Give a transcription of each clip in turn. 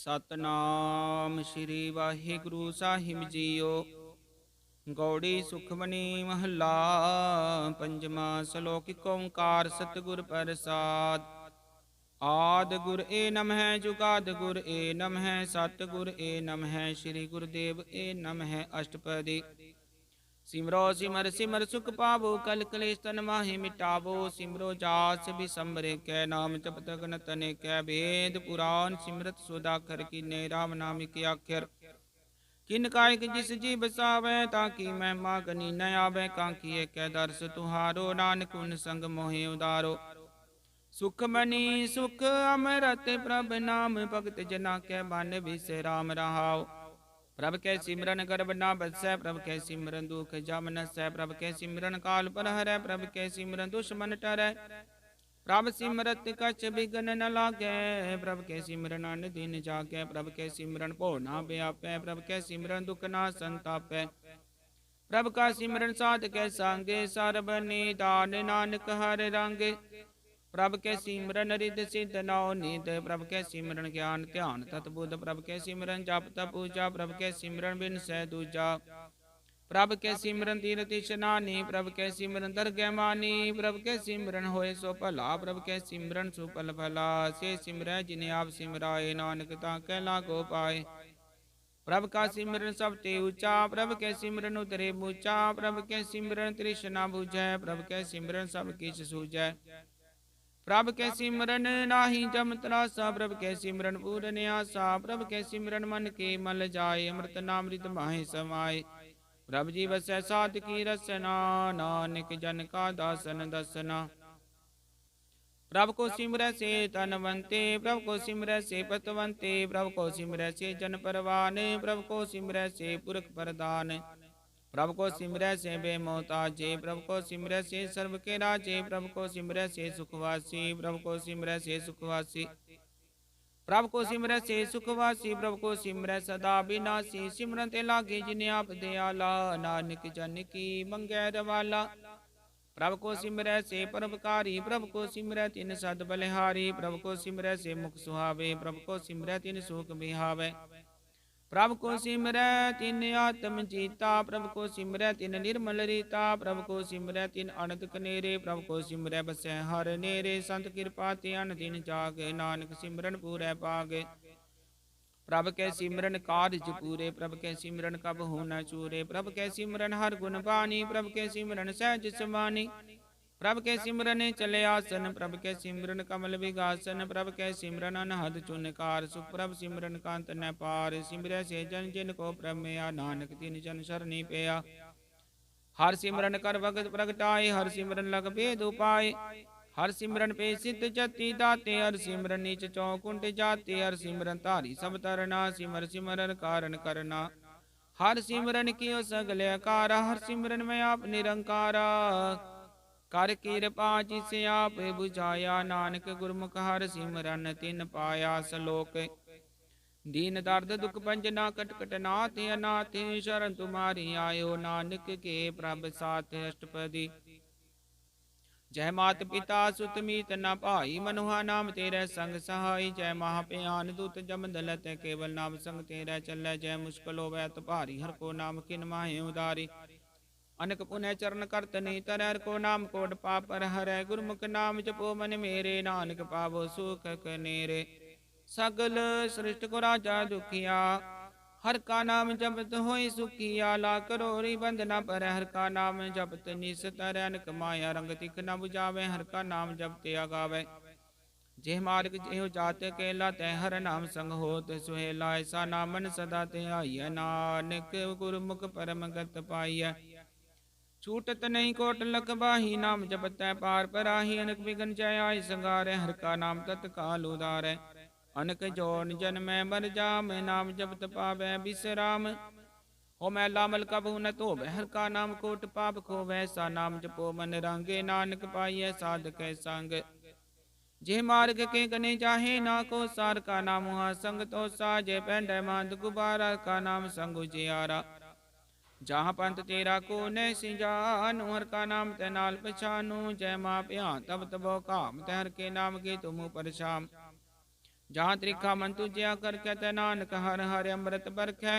ਸਤਨਾਮ ਸ੍ਰੀ ਵਾਹਿਗੁਰੂ ਸਾਹਿਬ JIO. Gauri Sukhmani ਮਹੱਲਾ ਪੰਜਵਾਂ। ਸ਼ਲੋਕ ਏਕ ਓੰਕਾਰ ਸਤਿਗੁਰ ਪ੍ਰਸਾਦਿ। ਆਦਿ ਗੁਰ ਏ ਨਮਹਿ ਜੁਗਾਦਿ ਗੁਰ ਏ ਨਮਹਿ ਸਤਿਗੁਰ ਏ ਨਮਹਿ ਸ੍ਰੀ ਗੁਰਦੇਵ ਏ ਨਮਹਿ। ਅਸ਼ਟਪਦੀ। ਸਿਮਰੋ ਸਿਮਰ ਸਿਮਰ ਸੁਖ ਪਾਵੋ ਕਲ ਕਲੇਸ਼ ਤਨ ਮਾਹਿ ਮਿਟਾਵੋ। ਸਿਮਰੋ ਜਾਸ ਬਿਸੰਬਰੇ ਕੈ ਨਾਮ ਜਪਤ ਗਨਤ ਅਨੇਕੈ। ਵੇਦ ਪੁਰਾਨ ਸਿਮਰਤ ਸੋਦਾਖਰ ਕੀਨੇ ਰਾਮ ਨਾਮ ਇਕ ਆਖਰ। किन कायक जिस जी बसावै ताकि महिमा गनी न आवे। कांकी कै दर्श तुहारो नानक उन संग मोहि उदारो। सुखमनी सुख अमरत प्रभ नाम भगत जना कै मन विश्राम रहाओ। प्रभ कै सिमरन गर्भ ना बसै प्रभ कै सिमरन दुख जम नसै। प्रभ कै सिमरन काल पर हरै प्रभ कै सिमरन दुश्मन टरै। प्रभ सिमरत कछ बिघन न लागै प्रभ के सिमरन अन दिन जागै। प्रभ के सिमरन भो ना व्यापै प्रभ के सिमरन दुख ना संतापै। प्रभ का सिमरन साध कै सांगे सरब निदान नानक हर रंगे। प्रभ के सिमरन रिद सिद्ध नौ निध प्रभ के सिमरन ज्ञान ध्यान तत्बुद्ध। प्रभ के सिमरन जप तप पूजा प्रभ के सिमरन बिन सै दूजा। प्रभ के सिमरन तीरथ इशनानी प्रभ के सिमरन दरगह मानी। प्रभ के सिमरन होए सो भला प्रभ के सिमरन सुफल भला। से सिमरै जिने आप सिमराए नानक ताकै लागो पाए। प्रभ का सिमरन सब ते ऊंचा प्रभ के सिमरन उतरे मूचा। प्रभ के सिमरन तृष्णा बुझै प्रभ के सिमरन सब किछ सूझै। प्रभ के सिमरन नाहि जम त्रासा प्रभ के सिमरन पूरन आसा। प्रभ के सिमरन मन के मल जाए अमृत नाम रित माहि समाए। प्रभ जी बसै साध की रसना नानक जन का दासन दसना। प्रभ को सिमरै से तनवंते प्रभ को सिमरै से पतवंते। प्रभ को सिमरै से जन परवान प्रभ को सिमरै से पुरख प्रदान। प्रभ को सिमरै से बेमोहताजे प्रभ को सिमरै से सर्व के राजे। प्रभ को सिमरै से सुखवासी प्रभ को सिमरै से सुखवासी। प्रभ को सिमरै से सुखवासी प्रभ को सिमरै सदा विनाशी। सिमरन ते लागे जिने आप दयाला नानक जन की मंगै रवाला। प्रभ को सिमरै से परोपकारी प्रभ को सिमरै तिन सद बलिहारी। प्रभ को सिमरै से मुख सुहावे प्रभ को सिमरै तिन सुख बिहावे। प्रभ को सिमरै तिन आत्म जीता प्रभ को सिमरै तिन निर्मल रीता। प्रभ को सिमरै तिन अनंत कनेरे प्रभ को सिमरै बसै हर नेरे। संत कृपा ते अन दिन जागे नानक सिमरन पूरै पागे। प्रभ के सिमरन कारज पूरे प्रभ के सिमरन कब हो न चूरे। प्रभ के सिमरन हर गुण बानी प्रभ के सिमरन सहज समानी। प्रभ के सिमरन चले आसन प्रभ के सिमरन कमल विगासन। प्रभ के सिमरन अनहद चुनकार सुख प्रभ सिमरन कांत न पार। सिमरै से जन जिन को प्रमेया नानक तिन जन शरणी पेया। हर सिमरन कर भगत प्रगटाए हर सिमरन लग भेद उपाय। हर सिमरन पे सिद्ध जति दाते हर सिमरन नीच चौकुंठ जाते। हर सिमरन धारी सब तरना सिमर सिमरन कारण करना। हर सिमरन कियो सगल अकारा हर सिमरन में आप निरंकारा। कर कृपा जिसे आप बुझाया नानक गुरमुख हर सिमरन तिन पाया। सलोक दीन दर्द दुख भंजना कटकट नाथ अनाथ। शरण तुम्हारी आयो नानक के प्रभ साथ। अष्टपदी। जय मात पिता सुत मीत न भाई मनुहा नाम तेरे संग सहाय। जय महाभयान दूत जम दलत केवल नाम संग तेरे चलै। जय मुश्किल होवै तो भारी हर को नाम किन माहे उदारी। अनक पुनः चरण करत नहीं तरह हर को नाम कोट पाप पर हरै। गुरमुख नाम जपो मन मेरे नानक पावो सुख कनेरे। सगल सृष्टि को राजा दुखिया हर का नाम जपत होय सुखिया। ला करोरी बंधना पर हर का नाम जपत निस तरह। अनक माया रंग तिख न बुझावे हर का नाम जपते अगावे। जेह मार्ग जेह जात केला तय हर नाम संग होत सुहेला। ऐसा नामन सदा ते आइय नानक गुरमुख परम गत पाइय। छूटत नहीं कोट लख बाही नाम जपतै पार पराही। अनक विघन जय आय संगारै हर का नाम तत्काल उदारै। अनक जोन जन्मै मर जामै नाम जपत पावै बिसराम। हो मैला मल कबहु न धोवै हर का नाम कोट पाप खोवै। सा नाम जपो मन रंगे नानक पाइय साधक संग। जे मार्ग के गने जाहे ना को सार का नाम हुआ संग तो साजे। पैंडै मांद गुबारा का नाम संग उजियारा। जहाँ पंथ तेरा को न सिजानु हर का नाम ते नाल पछानु। जय माँ प्या तब तबो काम ते हर के नाम के तुम परछाम। जहाँ त्रिखा मन तुझिया कर कहते नानक हर हर अमृत बरखै।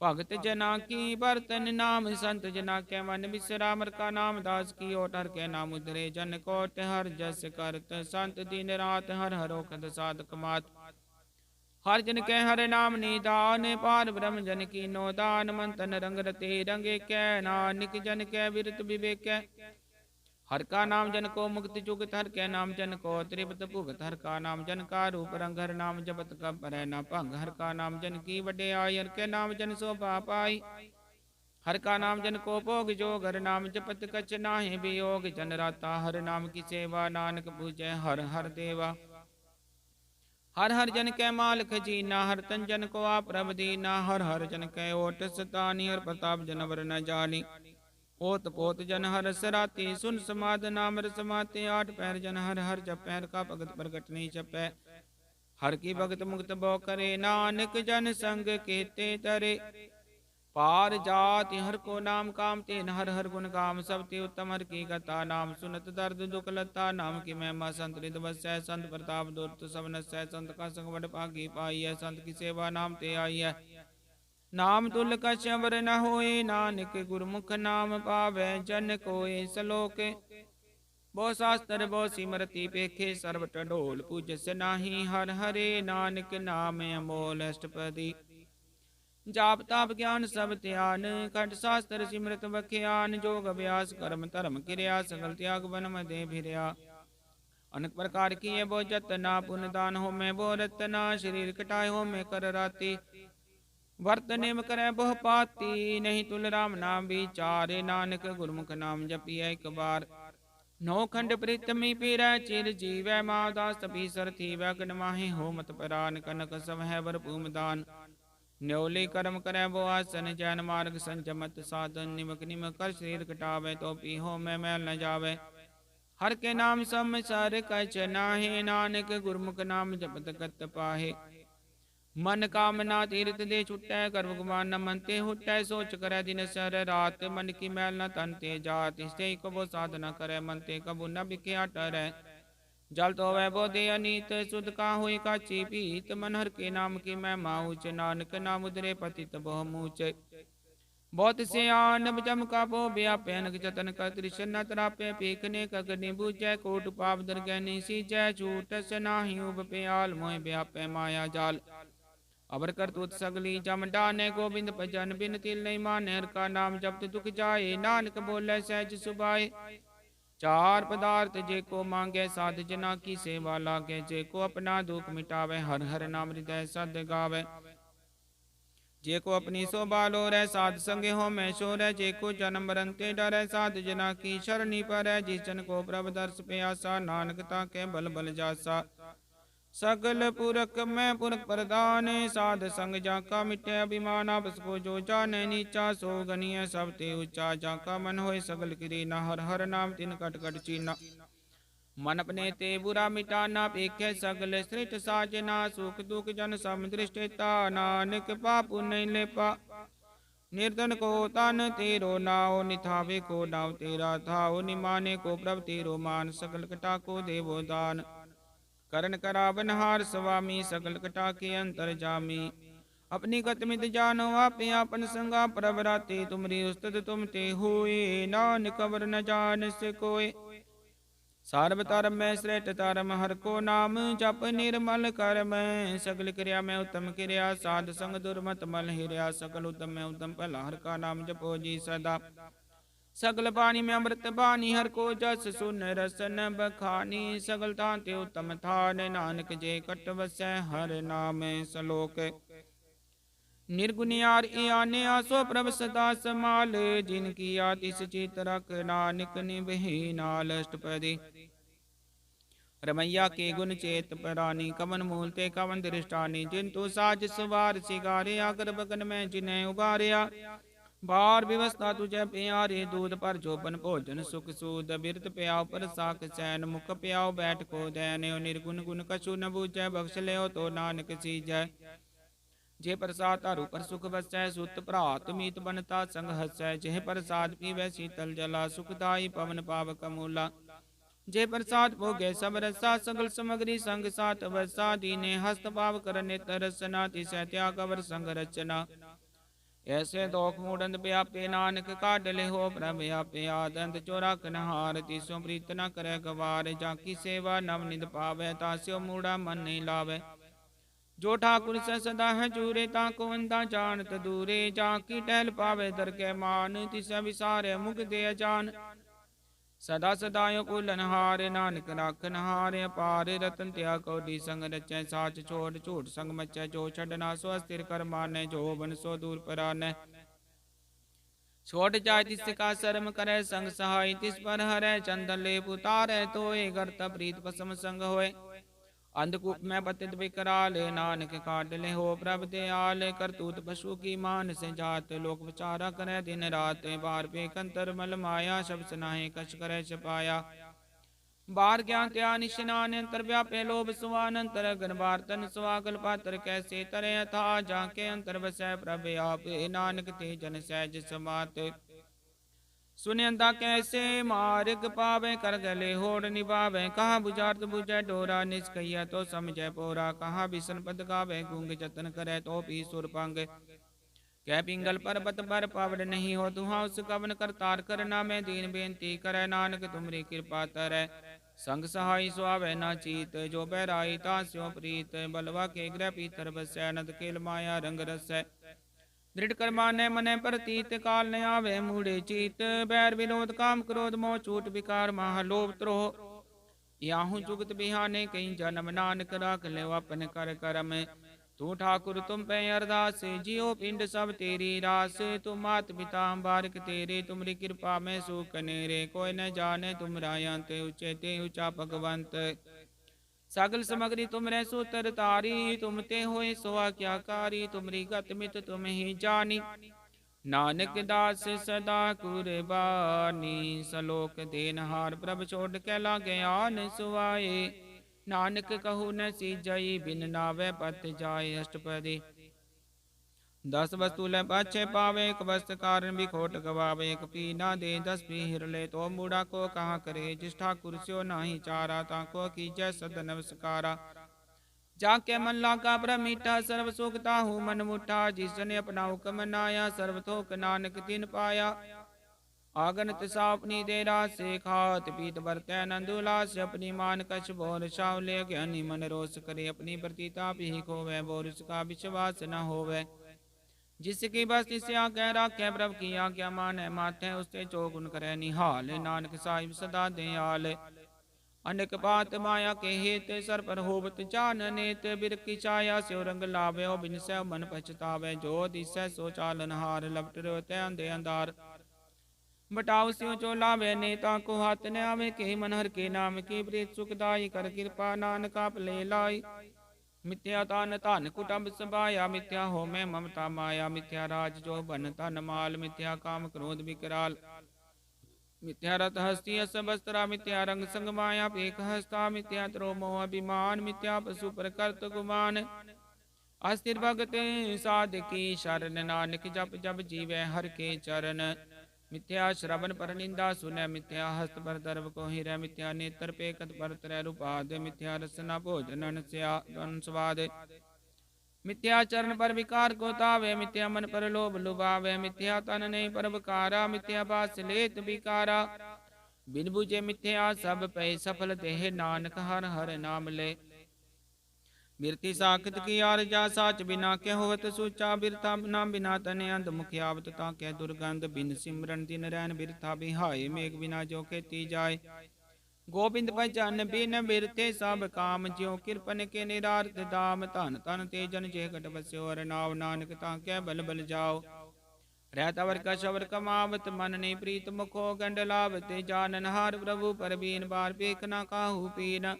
भगत जना की बर्तन नाम संत जना के मन विश्राम का नाम दास की ओट हर के नाम उधरे जन कोट हर जस करत संत दिन रात हर हरो कद साधक मात। हर जन के हर नाम निदान पार ब्रह्म जन की नो दान मंतन रंग रते रंगे कै नानक जन के विरत विवेक। हर का नाम जन को मुक्ति जुगत हर के नाम जन को त्रिपत भुगत हर का नाम जन का रूप रंग हर नाम जपत कब परै न भंग हर का नाम जन की वडे आई हर के नाम जन शोभा पाई। हर का नाम जन को भोग जोग हर नाम जपत कछ नाहि वियोग जन राता हर नाम की सेवा नानक पूजै हर हर देवा। हर हर जन कै माल खजीना हर तन जन को आप प्रभ दीना हर हर जन कै ओट सतानी हर प्रताप जनवर न जानी। ओत पोत जन हर सराती सुन समाद नाम रस समाते आठ पैर जन हर हर जपै हर का भगत प्रगट नहीं छपै। हर की भगत मुक्त बो करे नानक जन संग केते तरे। पार जाति हर को नाम काम तेन हर हर गुण काम सब ते उत्तम हर की कथा नाम सुनत दर्द दुख लता नाम की महिमा संत रिद बसै संत प्रताप दुर्त सब नसै संत का संग बड़ भागी पाई है संत की सेवा नाम ते आई है। नाम तुल कछ अवर न होए नानक गुरमुख नाम पावै जन कोय सलोक। बो शास्त्र बो सिमरति पेखे सर्व टडोल पूजस नाही हर हरे नानक नाम अमोल अष्टपदी। जाप ताप ज्ञान सब त्यान खट शास्त्र सिमरत बख्यान जोग अभ्यास कर्म धर्म क्रिया सगल त्याग बन मदे भिरिया। अनेक प्रकार की ये बो जतना पुण्य दान हो में बो रतना शरीर कटाए हो में कर राती। वर्त नेम करे बहु पाती नहीं तुल राम नाम विचारे नानक गुरमुख नाम जपिए एक बार। नौ खंड प्रीतमी पीरै चिर जीवै मादास तपी सर थीवै गण माहि हो मत परान कनक सब है बर भूमदान। न्योली कर्म करे बो आसन जैन मार्ग संजमत साधन निमक निमक कर शरीर कटावे तो पी हो में मैल न जावे। हर के नाम सम सर कछ नाहे नानक गुरमुख नाम जपत कत पाहे। मन कामना तीर्थ दे छुटै गर्भ गुमान न मनते हुटै सोच करे दिन सर रात मन की मैल न तन ते जात। इसते कबो साधना करे मन ते कबू न बिख्या टरै। जल तो वह बोधे अनीत सुध का हुई काची पीत मन हर के नाम की मैं माऊच नानक नाम उदरे पतित बहु मूच। बहुत से आनब जम का बो व्यापैनक जतन का त्रिशन तरापे पीखने कगनि बूझै कोट पाप दरगैनी सीजै छूट से नाही उब प्याल मोह व्यापै माया जाल। अबर कर तूत सगली जम डाने गोविंद भजन बिन तिल नहीं माने हर का नाम जपत दुख जाए नानक बोले सहज सुभाए। चार पदार्थ जे को मांगे साध जना की सेवा लागे जे को अपना दुख मिटावे हर हर नाम हृदय सद गावे। जे को अपनी शोभा लोरै साध संगे हो में शोरै जे को जन्म मरण ते डरै साध जना की शरणी परै। जिस जन को प्रभ दर्श प्यासा नानक ताके बल बल जासा। सगल पुरख में पुरख प्रदान साध संग जाका मिटे अभिमान आपस को जो जाने नीचा सो गनिय सब ते ऊंचा जाका मन होए सगल किरीना हर हर नाम तिन कट कट चीना। मन अपने ते बुरा मिटाना पेखे सगल सृष्ट साजना सुख दुख जन सम दृष्टिता नानक पापु नहीं लेपा। निर्धन को तन तेरो नाव निथावे को नाव तेरा थाओ निमाने को प्रभ तेरो मान सकल कटा को देवो दान। करण करावन हार स्वामी सकल कटा के अंतर जामी। अपनी गतमित जानो आपे आपन संगा प्रभराते तुमरी उस्तत तुम ते हुए नानक अवर न जान से कोय। सार्व धर्म में श्रेष्ठ धर्म हर को नाम जप निर्मल कर मैं सगल क्रिया में उत्तम क्रिया साध संग दुर्मत मल हिरिया सकल उत्तम में उत्तम भला हर का नाम जपो जी सदा। सगल पानी में अमृत बानी हर को जस सुन रसन बखानी सगल तांते उत्तम थान नानक जे कट बसै हर नाम सलोक। निर्गुनियार आने आसो प्रभ सदा समाल जिनकी आतिश चित रख नानक निभहि नाल अष्टपदी। रमैया के गुण चेत परानी कवन मूल ते कवन दृष्टानी जिंतु साज सवार सिगारे आगर बगन में जिन्हें उबारिया। बार व्यवस्था तुझे प्यारे दूध पर जोपन भोजन सुख सूद बिरत प्याव पर साख सैन मुख प्याव बैठ को दैन निर्गुण गुण कछु न बूझै बख्श ले तो नानक सीजै। जे प्रसाद तारु पर सुख बसै सुत भ्रात मीत बनता संग हसै जेह प्रसाद पीवै शीतल जला सुखदाई पवन पावक मूला। जे प्रसाद भोगे सब रसा सगल समग्री संग सात वसा दीने हस्त पाव कर नित रसना तिसै त्याग अवर संग रचना ऐसे दोख मूडंद व्यापे नानक काट ले हो प्रभ आपे आदंत चोरा कनहार तिसो प्रीत न करे गवार जाकी सेवा नव निद पावे तास्यो मूड़ा मन नहीं लावे जो ठाकुर से सदा है जूरे ताको वंदा जानत दूरे जाकी टहल पावे दर के मान तिस विसारे मुख दे जान सदा सदायो कुलनहार नानक राखन हार अपार रतन त्या कौडी संग रचै साच छोड़ झूठ संग मचै जो छड़ना सो अस्थिर कर मानै जो बन सो दूर परानै छोड़ जाय तिस का शर्म करे संग सहाय तिस पर हरै चंदन लेप उतारै तोय गर्त प्रीत पसम संग होय अंधकूप में पतित विकराल नानक काट ले हो प्रभ दयाल करतूत पशु की मान से जात लोक विचारा करे दिन रात बार पे कंतर मल माया शब्द नाहे कछ करे छपाया बार ज्ञान त्या निशनान अंतर व्यापे लोभ सुवान अंतर गन बार्तन सुवागल पात्र कैसे तरे था जाके अंतर बसै प्रभ आप नानक ते जन सहज समात सुनंदा कैसे मार्ग पावे कर गले होड़ निभावे कहाँ बुझार्थ बुझे डोरा निष्कैया तो समझे पोरा कहाँ बिसन पद गावे गूंग जतन करे तो पी सुर पांग कै पिंगल पर्वत पर पावड़ नहीं हो तुहा उस कवन कर तार करना में दीन बेनती करे नानक तुमरी कृपा तरै संग सहाय सुआवे ना चीत जो बैराई तास्यो प्रीत बलवा के ग्रह पीतर बसै नद केल माया रंग रसै दृढ़ कर्माने मने प्रतीत काल न आवे मूढ़े चीत बैर विनोद काम क्रोध मोह चूट विकार महा लोभ त्रोह याहू जुगत बिहाने कहीं जन्म नानक राख ले अपन कर करम तू ठाकुर तुम पे अरदास जियो पिंड सब तेरी रास तुम मात पिता बारिक तेरे तुमरी कृपा में सुख नेरे कोई न जाने तुम रायंत ऊंचे ते ऊंचा भगवंत सगल समग्री तुमरे सूत्र तारी तुम ते होए सोआ क्या कारी तुमरी गत मित तुम ही जानी नानक दास सदा कुर्बानी सलोक देनहार प्रभ छोड़ के लागे आन सुआए नानक कहु न सीजई बिन नावे पत जाए अष्टपदी 10 वस्तु ले पाछे पावे एक वस्तु कारण भी खोट गवावे एक पी ना दे 10 पी हिर ले तो मूढ़ा को कहाँ करे जिस ठाकुर स्यो नाही चारा ताको कीजै सद नमस्कारा जाके मन लागा ब्रह्म मीठा सर्व सुखता हूँ मन मुठा जिसने अपना हुक्म मनाया सर्व थोक नानक तिन पाया आगन तिसा अपनी देरा से खात पीत बरतै नंद उल्लास अपनी मान कछ बोर छाव ले ज्ञानी मन रोष करे अपनी प्रतीता भी खोवे बोर उसका विश्वास न होवे जिसकी बस तिसे आज्ञा राखे प्रभ की आज्ञा माने माथे उससे चौगुन करे निहाल नानक साहिब सदा दयाल अनेक बात माया के हेत सर पर होवत जान नेत बिरकी छाया स्यो रंग लावे बिन सै मन पछतावे जो दिसै सो चालन हार लपट रोते अंधे अंधार बटाऊ स्यो जो लावे नेता को हाथ न आवे के मन हर के नाम की प्रीत सुखदाई कर कृपा नानका पले लाई मिथ्या तान धन कुटुंब सभाया मिथ्या हो में ममता माया मिथ्या राज जो बन तन माल मिथ्या काम क्रोध विकराल मिथ्या रथ हस्ती असवस्त्रा मिथ्या रंग संग माया पेक हस्ता मिथ्या त्रो मोह अभिमान मिथ्या पशु पर कर्त गुमान अस्थिर भगत साधकी शरण नानक जप जप जीवे हर के चरण मिथ्या श्रवण पर निंदा सुने मिथ्या हस्त पर दर्व को हिरै मिथ्या नेत्र पेकत पर त्रय रूपाद मिथ्या रसना भोजन स्वाद मिथ्या चरण पर विकार को तावे मिथ्या मन पर लोभ लुभावे मिथ्या तन नहीं पर विकारा मिथ्या बास लेत विकारा बिन बुझे मिथ्या सब पे सफल देह नानक हर हर नाम ले बिरती साखत की आरजा साच बिना के होवत सूचा बिरता बिना बिना तने अंध मुखियावत ताके दुर्गंध बिन सिमरन दिन रैन बिरथा बिहाय मेघ बिना जो खेती जाय गोबिंद भजन बिन बिरते सब काम ज्यो कृपन के निरार्थ दाम धन तन तेजन जे घट बस्यो और नाव नानक ताके बल बल जाओ रहता वर का शवर कमावत मन ने प्रीत मुखो गंड लावते जानन हार प्रभु पर बीन बार पेख ना काहू पीन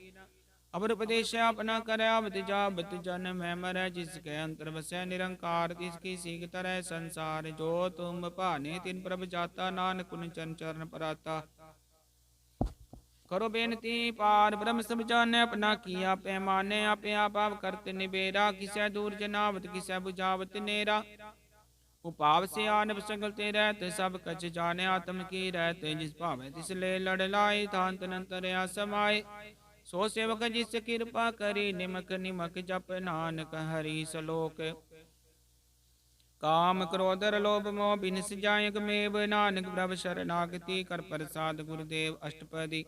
अवर उपदेश अपना करे अवत जावत जन में मर जिसके अंतर बसै निरंकार तिसकी सीख तरह संसार जो तुम भाने तिन प्रभ जाता नानक कुन चरण पराता करो बेनती पार ब्रह्म सब जाने अपना किया पैमाने आपे आप करत निबेरा किसै दूर जनावत किसै बुझावत नेरा उपाव से आनब सकलते रहते सब कछ जाने आत्म की रहते जिस भावे तिस ले लड़ लाए थांत नंतरया समाए सो सेवक जिस कृपा करी निमक निमक जप नानक हरि सलोक काम क्रोधर लोभ मोह बिनस जायक मेव नानक प्रभ शरणागति कर प्रसाद गुरुदेव अष्टपदी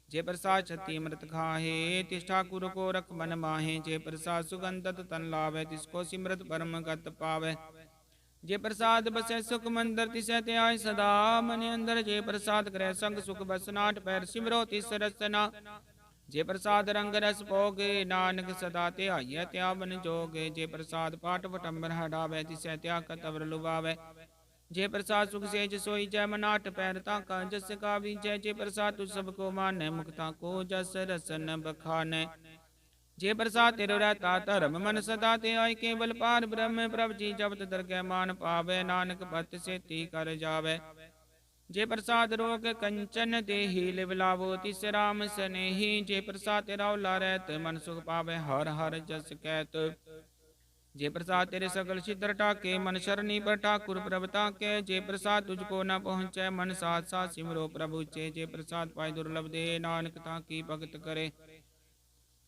जे प्रसाद छति अमृत खाहे तिस ठाकुर को रख मन माहे जे प्रसाद सुगंधत तन लावे तिसको सिमरत परम गत पावे जे प्रसाद बसे सुख मंदर तिसै त्याय सदा मन अंदर जे प्रसाद करे संग सुख बसनाट पैर सिमरो तिस रसना जे प्रसाद रंग रस भोगे नानक सदा त्याय त्यावन जोगे जे प्रसाद पाठ पटम्बर हटावे तिसै त्याग कतवर लुभावे जे प्रसाद सुख सेज सोई जय मनाट पैर ताका जस का विजय जे प्रसाद तु सबको माने मुक्ता को जस रसन बखाने जे प्रसाद तेरो रहता धर्म मन सदा ते आय केवल पार ब्रह्म प्रभ जी जब दरगह मान पावे नानक पत से ती कर जावे जे प्रसाद रोग कंचन देहि लिवलावो तिस राम सनेही जे प्रसाद तेरा रहत मन सुख पावे हर हर जस कहत जे प्रसाद तेरे सकल छिद्र टाके मन शरणी पर ठाकुर प्रभता के जे प्रसाद तुझको न पहुँचे मन साथ साथ सिमरो प्रभु चे जे प्रसाद पाए दुर्लभ दे नानक ताकी भगत करे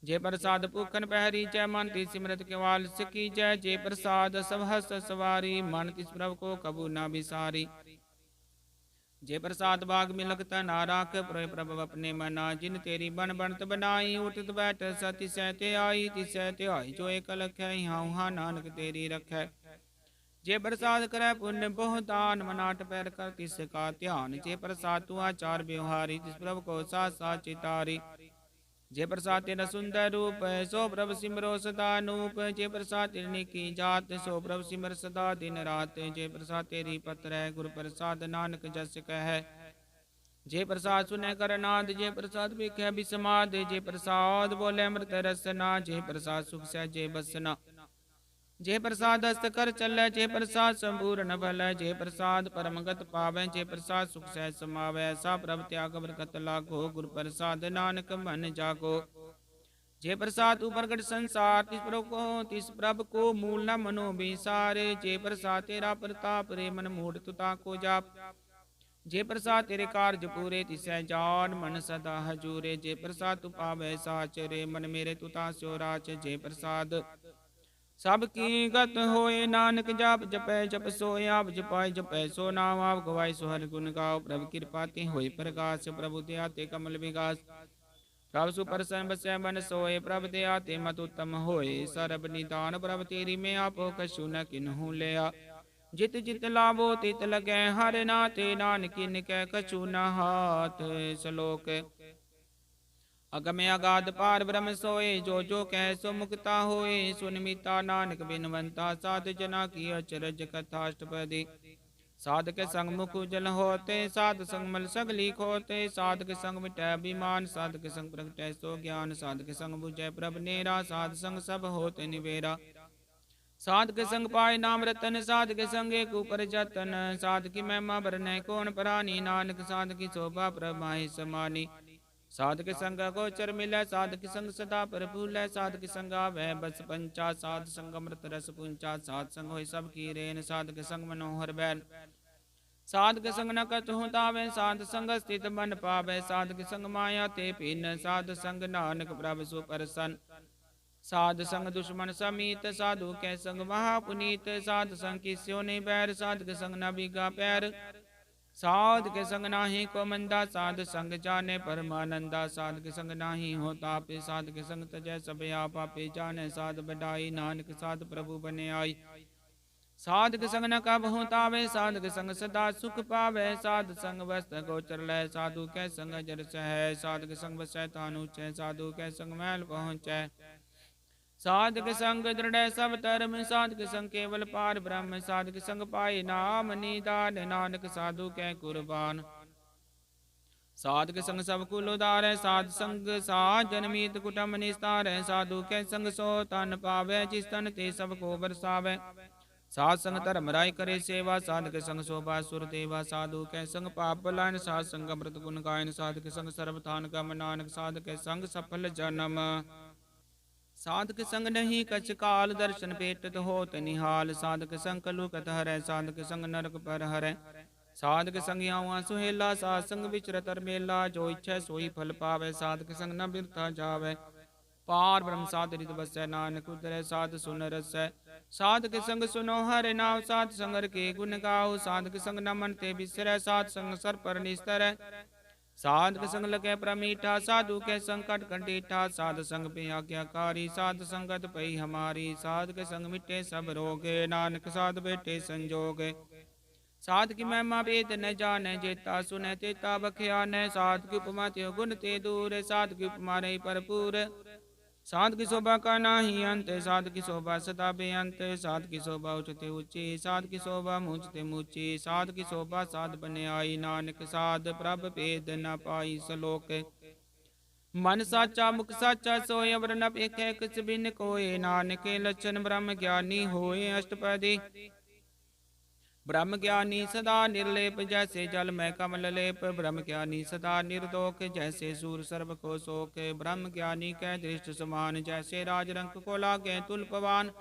जे प्रसाद भूखन पहरी जय मन ती सिमरत केवाल सकी जय जे प्रसाद सब हस सवारी मन तिस प्रभु को कबू न बिसारी जे प्रसाद बाग मिलक तना राख प्रोय प्रभु अपने मना जिन तेरी बन बनत बनाई उठत बैठ सति सहते आई तिसै त्याई जो एक लख हाँ नानक तेरी रखै जे प्रसाद करे पुण्य बहु दान मनाट पैर कर तिसका ध्यान जे प्रसाद तू आचार व्यवहारी तिस प्रभु को सा चितारी जे प्रसाद तेरा सुंदर रूप सो प्रभु सिमरो सदा नूप जे प्रसाद तेरी की जात सो प्रभु सिमर सदा दिन रात जे प्रसाद तेरी पत्र है गुरु प्रसाद नानक जस कह जे प्रसाद सुने कर नाद जे प्रसाद बिख बिसमाद जे प्रसाद बोले अमृत रसना जे प्रसाद सुख से जे बसना जे प्रसाद हस्त कर चलै जे प्रसाद संपूर्ण भलै जे प्रसाद परमगत पावै जे प्रसाद सुख सह समावै सा प्रभ त्याग बरकत लागो गुरु प्रसाद नानक मन जागो जे प्रसाद प्रगट संसार तिस प्रभ को मूल न मनो बिसारे जे प्रसाद तेरा प्रताप रे मन मूढ़ तुता को जाप जे प्रसाद तेरे कार्य पूरे तिसै जान मन सदा हजूरे जे प्रसाद तू पावै साच रे मन मेरे तुता स्यो राच जे प्रसाद सब की गत होए नानक जाप जपै जप सोए आप जपाय जपै सो नाम आप गवाई सो हर गुण गाओ प्रभु कृपा ते होए प्रकाश प्रभु दया ते कमल विकास प्रभु सुप्रसन्न बसै मन सोए प्रभु दया ते मत उत्तम होए सर्ब निदान प्रभु तेरी में आपो कछु न किन्हु लिया जित जित लाभो तित लगै हर नाते नानकिन कै कछु न हाथ सलोक अगम अगाध पार ब्रह्म सोए जो कह सो मुक्ता होए सुनमिता नानक बिनवंता साध जना की अचरज कथाष्टपदी साधक संग मुख उजल होते साध संग मल सगली खोते साधक संग मिटै अभिमान साधक संग प्रगटै सो ज्ञान साधक संग बुझै प्रभ नेरा साध संग सब होते निवेरा साधक संग पाए नाम रतन साधक संग एक ऊपर जतन साधकी महिमा बरनै कौन प्राणी नानक साधकी शोभा प्रमाहि समानी साधक संग गोचर मिलै साधक संग सदा प्रफुल्लै साधक संग आवै बस पंचा साध संग अमृत रस पुंचा साध संग होय सब की रेन साधक संग मनोहर बैन साधक संग न कतहु तावै साध संग स्थित मन पावै साधक संग माया ते पिन साध संग नानक प्रभ सुप्रसन्न साध संग दुश्मन समीत साधु कै संग महापुनीत साध संग किस्यो नहीं बैर साधक संग न बिगा पैर साध के संग नाही को मंदा साध संग जाने परमानंदा साध के संग नाही हो तापे साध के संग तजय सब आपे जाने साध बढ़ाई नानक साध प्रभु बने आई साध के संग न कब हो तावे साध के संग सदा सुख पावे साध संग वस्त्र गोचर लय साधु के संग जर सह साध के संग वसै तानु चै साधु के संग मैल पहुँचै साधक संग दृढ़ सब धर्म साधक संग केवल पार ब्रह्म साधक संग पाए नाम निदान नानक साधु कै कुर्बान साधक संग सब कुल उदार साध संग साजन मीत कुटुंब निस्तार साधु कै संग सो तन पावे जिस तन ते सब को बरसावे साध संग धर्म राय करे सेवा साधक संग शोभा सुर देवा साधु कै संग पाप बलायन साध संग अमृत गुण गायन साधक संग सर्वथान गम नानक साधक संग सफल जन्म साधक संग नहीं कछ काल, दर्शन पेटत होत निहाल। साधक संग कलुकत हरै, साधक संग नरक पर हरै। साधक संग आवा सुहेला, साध संग विचरत हर मेला। जो इच्छै सोई फल पावै, साधक संग न बिरथा जावै। पार ब्रह्म साध रित बसै, नानक उतरै साध सुन रसै। साधक संग सुनो हरि नाम, साध संग हर के गुण गाओ। साधक संग न मन ते बिसरै, साध संग सर पर निस्तरै। साधक संग लगे प्रमीठा, साधु के संकट कंटीठा। साध संग पे आज्ञाकारी, साध संगत पई हमारी। साधक संग मिटे सब रोगे, नानक साध बैठे संजोग। साध की महिमा वेद न जाने, जेता सुने तेता बख्यान। साध की उपमा त्यो गुण ते दूर, साध की उपमा रही भरपूर। साध की शोभा का नाही अंत, साध की शोभा सदा बेअंत। साध की शोभा उचते ऊंची, साध की शोभा मूंचते मूंची। साध की शोभा साध बने आई, नानक साध प्रभ भेद न पाई। सलोक मन साचा मुख साचा, सोय अवर न पेखै किस बिन कोय। नानक लक्षण ब्रह्म ज्ञानी होए अष्टपदी। ब्रह्म ज्ञानी सदा निर्लेप, जैसे जल में कमल लेप। ब्रह्म ज्ञानी सदा निर्दोष, जैसे सूर सर्व को शोक। ब्रह्म ज्ञानी कै दृष्ट समान, जैसे राजरंक को लागे तुल्पवान।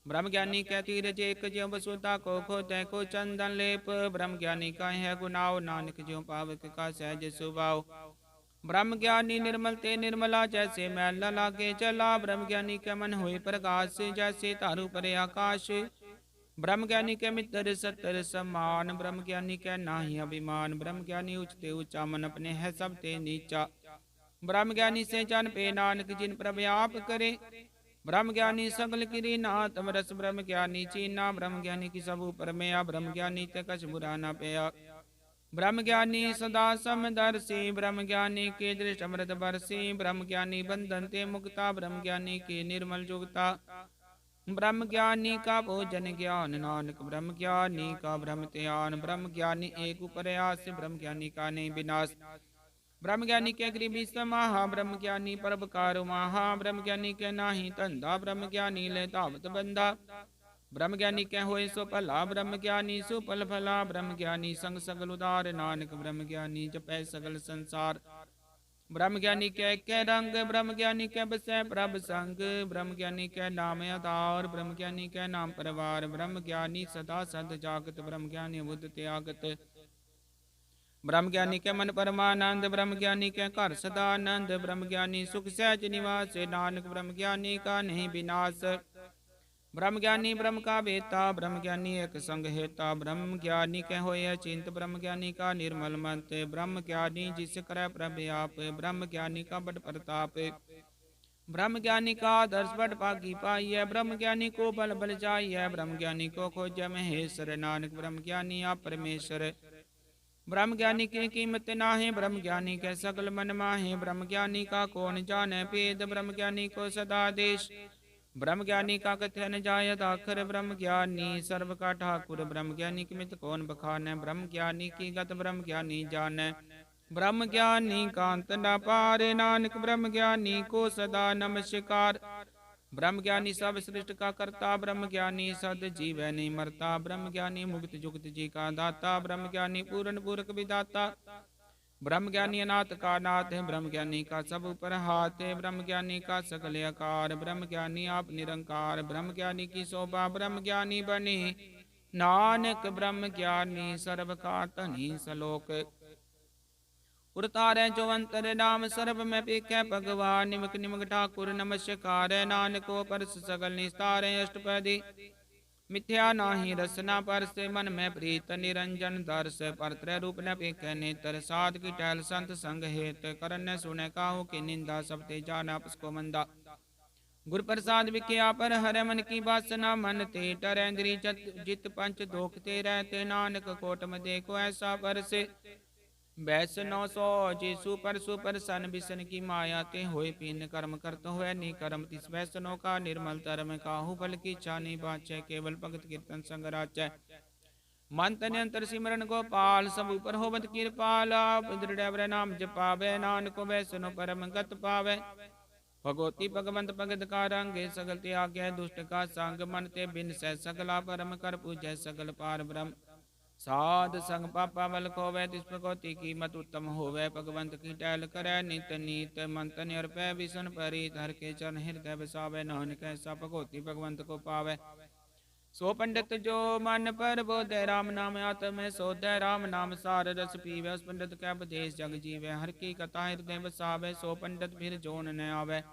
ब्रह्म ज्ञानी कै तीरज एक, ज्यों वसुधा को खोते को चंदन लेप। ब्रह्म ज्ञानी का है गुनाव, नानक ज्यों पावक का सहज स्वभाव। ब्रह्म ज्ञानी निर्मल ते निर्मला, जैसे मैल न लागे चला। ब्रह्म ज्ञानी के मन हुए प्रकाश, जैसे तारु परे आकाश। ब्रह्म ज्ञानी के मित्र सत्तर समान, ब्रह्म ज्ञानी के नाही अभिमान। ब्रह्म ज्ञानी उचते ऊंचा, मन अपने है सब ते नीचा। ब्रह्म ज्ञानी से जन पे नानक, जिन प्रभ आप करे। ब्रह्म ज्ञानी सगल किरी नाथ, रस ब्रह्म ज्ञानी चीना। ब्रह्म ज्ञानी की सब ऊपर मेया, ब्रह्म ज्ञानी ते कछ बुरा न पेया। ब्रह्म ज्ञानी सदा समदर्शी, ब्रह्म ज्ञानी के दृष्ट अमृत बरसी। ब्रह्म ज्ञानी बंधन ते मुक्ता, ब्रह्म ज्ञानी की निर्मल जुगता। ब्रह्म ज्ञानी का भोजन ज्ञान, नानक ब्रह्म ज्ञानी का ब्रह्म ध्यान। ब्रह्म ज्ञानी एक प्रयास, ब्रह्म ज्ञानी का नहीं विनाश। ब्रह्म ज्ञानी के गृह समाहा, ब्रह्म ज्ञानी परोपकार महा। ब्रह्म ज्ञानी के नाही धंधा, ब्रह्म ज्ञानी ले धावत बंधा। ब्रह्म ज्ञानी के होए सो भला, ब्रह्म ज्ञानी सुफल फला। ब्रह्म ज्ञानी संग सगल उदार, नानक ब्रह्म ज्ञानी जपै सगल संसार। ब्रह्म ज्ञानी के रंग, ब्रह्म ज्ञानी के बसै प्रभ संग। ब्रह्म ज्ञानी के नाम आधार, ब्रह्म ज्ञानी के नाम परिवार। ब्रह्म ज्ञानी सदा सद जागत, ब्रह्म ज्ञानी बुद्ध त्यागत। ब्रह्म ज्ञानी के मन परमानंद, ब्रह्म ज्ञानी के घर सदानंद। ब्रह्म ज्ञानी सुख सहज निवास, नानक ब्रह्म ज्ञानी का नहीं विनाश। ब्रह्म ज्ञानी ब्रह्म का बेता, ब्रह्म ज्ञानी एक संग हेता। ब्रह्म ज्ञानी के होय चिंत, ब्रह्म ज्ञानी का निर्मल मंत। ब्रह्म ज्ञानी जिस करे प्रभ आप, ब्रह्म ज्ञानी का बड़ प्रताप। ब्रह्म ज्ञानी का दर्श बड़ पागी पाई है, ब्रह्म ज्ञानी को बल बल जाइए। ब्रह्म ज्ञानी को खोज महेश्वर, नानक ब्रह्म ज्ञानी आप परमेश्वर। ब्रह्म ज्ञानी की कीमत नाहे, ब्रह्म ज्ञानी के सकल मन माहे। ब्रह्म ज्ञानी का कौन जाने भेद, ब्रह्म ज्ञानी को सदा देश। ब्रह्म ज्ञानी का कथन जायत आखर, ब्रह्म ज्ञानी सर्व का ठाकुर। ब्रह्म ज्ञानी की मित कौन बखाने, ब्रह्म ज्ञानी की गत ब्रह्म ज्ञानी जाने। ब्रह्म ज्ञानी कांत न पारे, नानक ब्रह्म ज्ञानी को सदा नमस्कार। ब्रह्म ज्ञानी सब सृष्टि का करता, ब्रह्म ज्ञानी सद जीव नहीं मरता। ब्रह्म ज्ञानी मुक्त जुक्त जी का दाता, ब्रह्म ज्ञानी पूर्ण पूरक विदाता। ब्रह्म ज्ञानी अनाथ का नाथ है, ब्रह्म ज्ञानी का सब ऊपर हाथ है। ब्रह्म ज्ञानी का सकल आकार, ब्रह्म ज्ञानी आप निरंकार। ब्रह्म ज्ञानी की शोभा ब्रह्म ज्ञानी बनी, नानक ब्रह्म ज्ञानी सर्व का धनी। सलोक उतारे जो अंतर नाम, सर्व में पेखे भगवान। निमक निमक ठाकुर नमस्कार, नानक को परस सगल निस्तारे। अष्टपदी मिथ्या नाही रसना, पर से मन में प्रीत निरंजन दर्श। पर त्रय रूप न पेख नेत्र, साध की टहल संत संग हेत। करन सुने काहू की निंदा, सब ते जान आपस को मंदा। गुर प्रसाद विख्या पर हर मन की वासना, मन ते टरेंद्री जित पंच दोख ते रहते। नानक कोट में देखो ऐसा पर से, वैष्णो सो जिसु पर सुपर सन। बिसन की माया ते होए पीन, कर्म करत हुए नी कर्म। तिस वैष्णो का निर्मल धर्म, काहू फल की इच्छा नहीं बाचै। केवल भगत कीर्तन संग राचै, मन तन अंतर सिमरन गोपाल। सब ऊपर होवत कृपाल, आप दृढ़ नाम जपावे। नानक वैष्णो परम गत पावे। भगवती भगवंत भगत का रंग, सगल त्याग दुष्ट का संग। मन ते बिन सै सकला परम कर पूजै, सकल पार ब्रह्म साध संग पापा बल खोवै तिस प्रकोति कीमत उत्तम होवै भगवंत की टहल करै नित नीत मंत निरपै विसन परित हर के चरण हृदय बसावै नानक ऐसा भगवती भगवंत को पावै सो पंडित जो मन पर बोधै राम नाम आत्म सोधै राम नाम सार रस पीवै उस पंडित कै उपदेश जग जीवै हर की कथा हृदय बसावै सो पंडित फिर जोन न आवै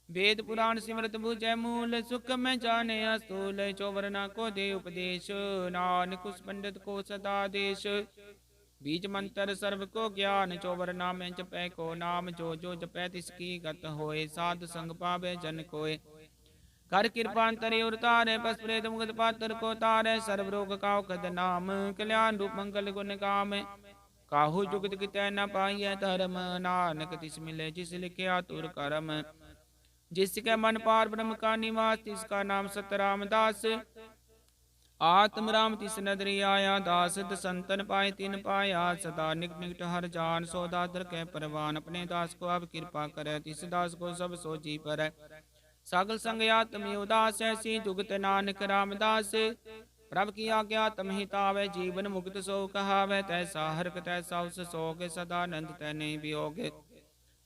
वेद पुराण सिमरत भुजै मूल सुख में जाने अस्तूल चौवरना को दे उपदेश नानक उस पंडित को सदा देश बीज मंत्र सर्व को ज्ञान चौवरना में जपै को नाम जो जो जपै तिसकी गत होए साध संग पावे जन कोय कर कृपांतरे उतारे पस प्रेत मुगत पात्र को तारे सर्व रोग काउ कद नाम कल्याण रूप मंगल गुण काम काहू जुगत कितै न पाइय धर्म नानक तिस मिले जिस लिखिया तुर करम जिसके मन पार ब्रह्म का निवास तिसका नाम सतराम दास आत्म राम तिस नदरी आया दास संतन पाए तिन पाया सदा निकट निकट हर जान सो दादर के परवान अपने दास को अब कृपा करे तिस दास को सब सोची पर सगल संग आत्म उदास ऐसी जुगत नानक रामदास प्रभ की आज्ञा तम हितावे जीवन मुक्त सो कहावे तैसा हरक तैसा उस सोग सदानंद तै नहीं वियोग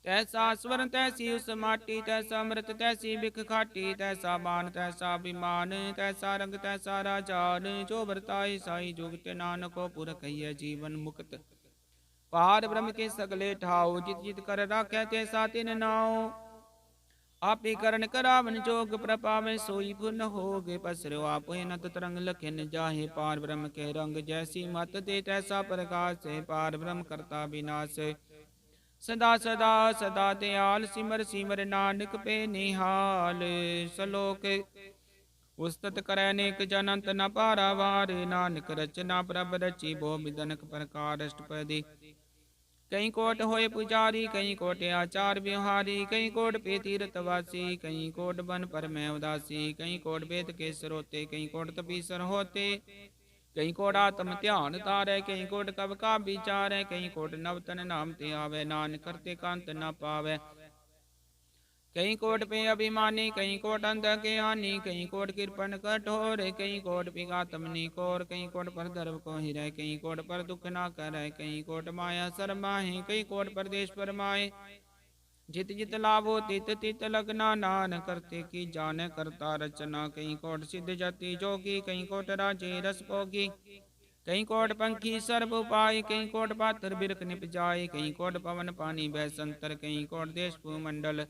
तैसा स्वर तैसी उस माटी तैसा अमृत तैसी बिख खाटी तैसा मान तैसा अभिमान तैसा रंग तैसा राजान जो बरताई साई जुगत नानको पुरख है जीवन मुक्त पार ब्रह्म के सगले ठाओ जित जित कर राखे तैसा तिन नाओ आप ही करण करावन जोग प्रपावे सोई पुन होगे पसरो आप नत तरंग लखन जाहे पार ब्रह्म के रंग जैसी मत दे तैसा प्रकाश है पार ब्रह्म करता विनाश सदा सदा सदा दयाल सिमर सिमर नानक पे निहाल सलोक उस्तत करे नेक जनंत न पारावार नानक रचना प्रभ रची भो विदनक प्रकार अष्टपदी कई कोट होए पुजारी कई कोट आचार व्यवहारी कई कोट पे तीर्थवासी कई कोट बन पर मैं उदासी कई कोट वेद के सरोते कई कोट तपीसर होते कई कोट आत्म ध्यान तारै कई कोट कब का विचार है कई कोट नवतन नाम ते आवे नानक करते कांत न पावे कई कोट पे अभिमानी कई कोट अंध के हानि कई कोट कृपण कठोर कई कोट पिगातम निकोर कई कोट पर धर्म को हिरै कई कोट पर दुख ना करे कई कोट माया शरमाहि कई कोट परदेश परमाए जित जित लाभो तित तित लगना नान करते की जाने करता रचना कई कोट सिद्ध जाति जोगी कई कोट राजे रस भोगी कई कोट पंखी सर्व उपाय कई कोट पात्र बिरख निप जाय कई कोट पवन पानी बह संतर कई कोट देश भूमंडल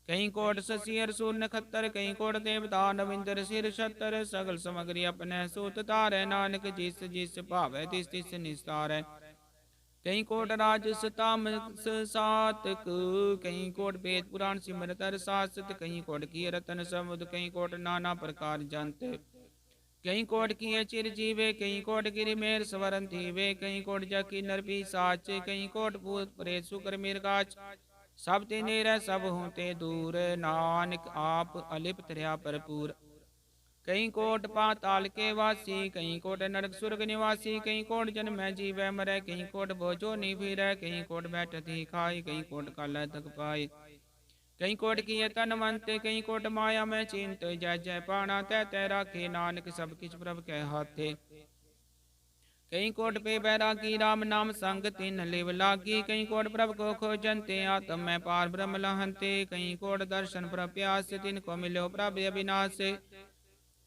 कई कोट शशियर सूर नखत्तर कई कोट देवता नविंदर सिर छतर सगल समग्री अपने सूत तारै नानक जिस जिस भावै तिस तिस निस्तारै कई कोट राजस तामस सातक कई कोट वेद पुराण सिमरत शास्त्र कई कोट की रतन समुद कई कोट नाना प्रकार जंत कई कोट की चिर जीवे कई कोट गिरि मेर स्वरन थीवे कई कोट जकी नर भी साच कई कोट भूत प्रेत सुकर मिर्गाच सब ते नेरे सब होते दूर नानक आप अलिप्त रहा भरपूर कई कोट पाताल के वासी कई कोट नरक सुर्ग निवासी कई कोट जन्म जीवै मरै कई कोट भोजो नहीं फिरै कई कोट बैठत ही खाई कई कोट काल तक पाए कई कोट की तनवंत कई कोट माया में चिंत जय जय पाणा तै तै राखे नानक सब किछ प्रभ के हाथे कई कोट पे बैरागी राम नाम संग तिन लिव लागी कई कोट प्रभ को खोजनते आत्म में पार ब्रह्म लहंते कई कोट दर्शन प्रभ प्यास तिन को मिलो प्रभ अविनाश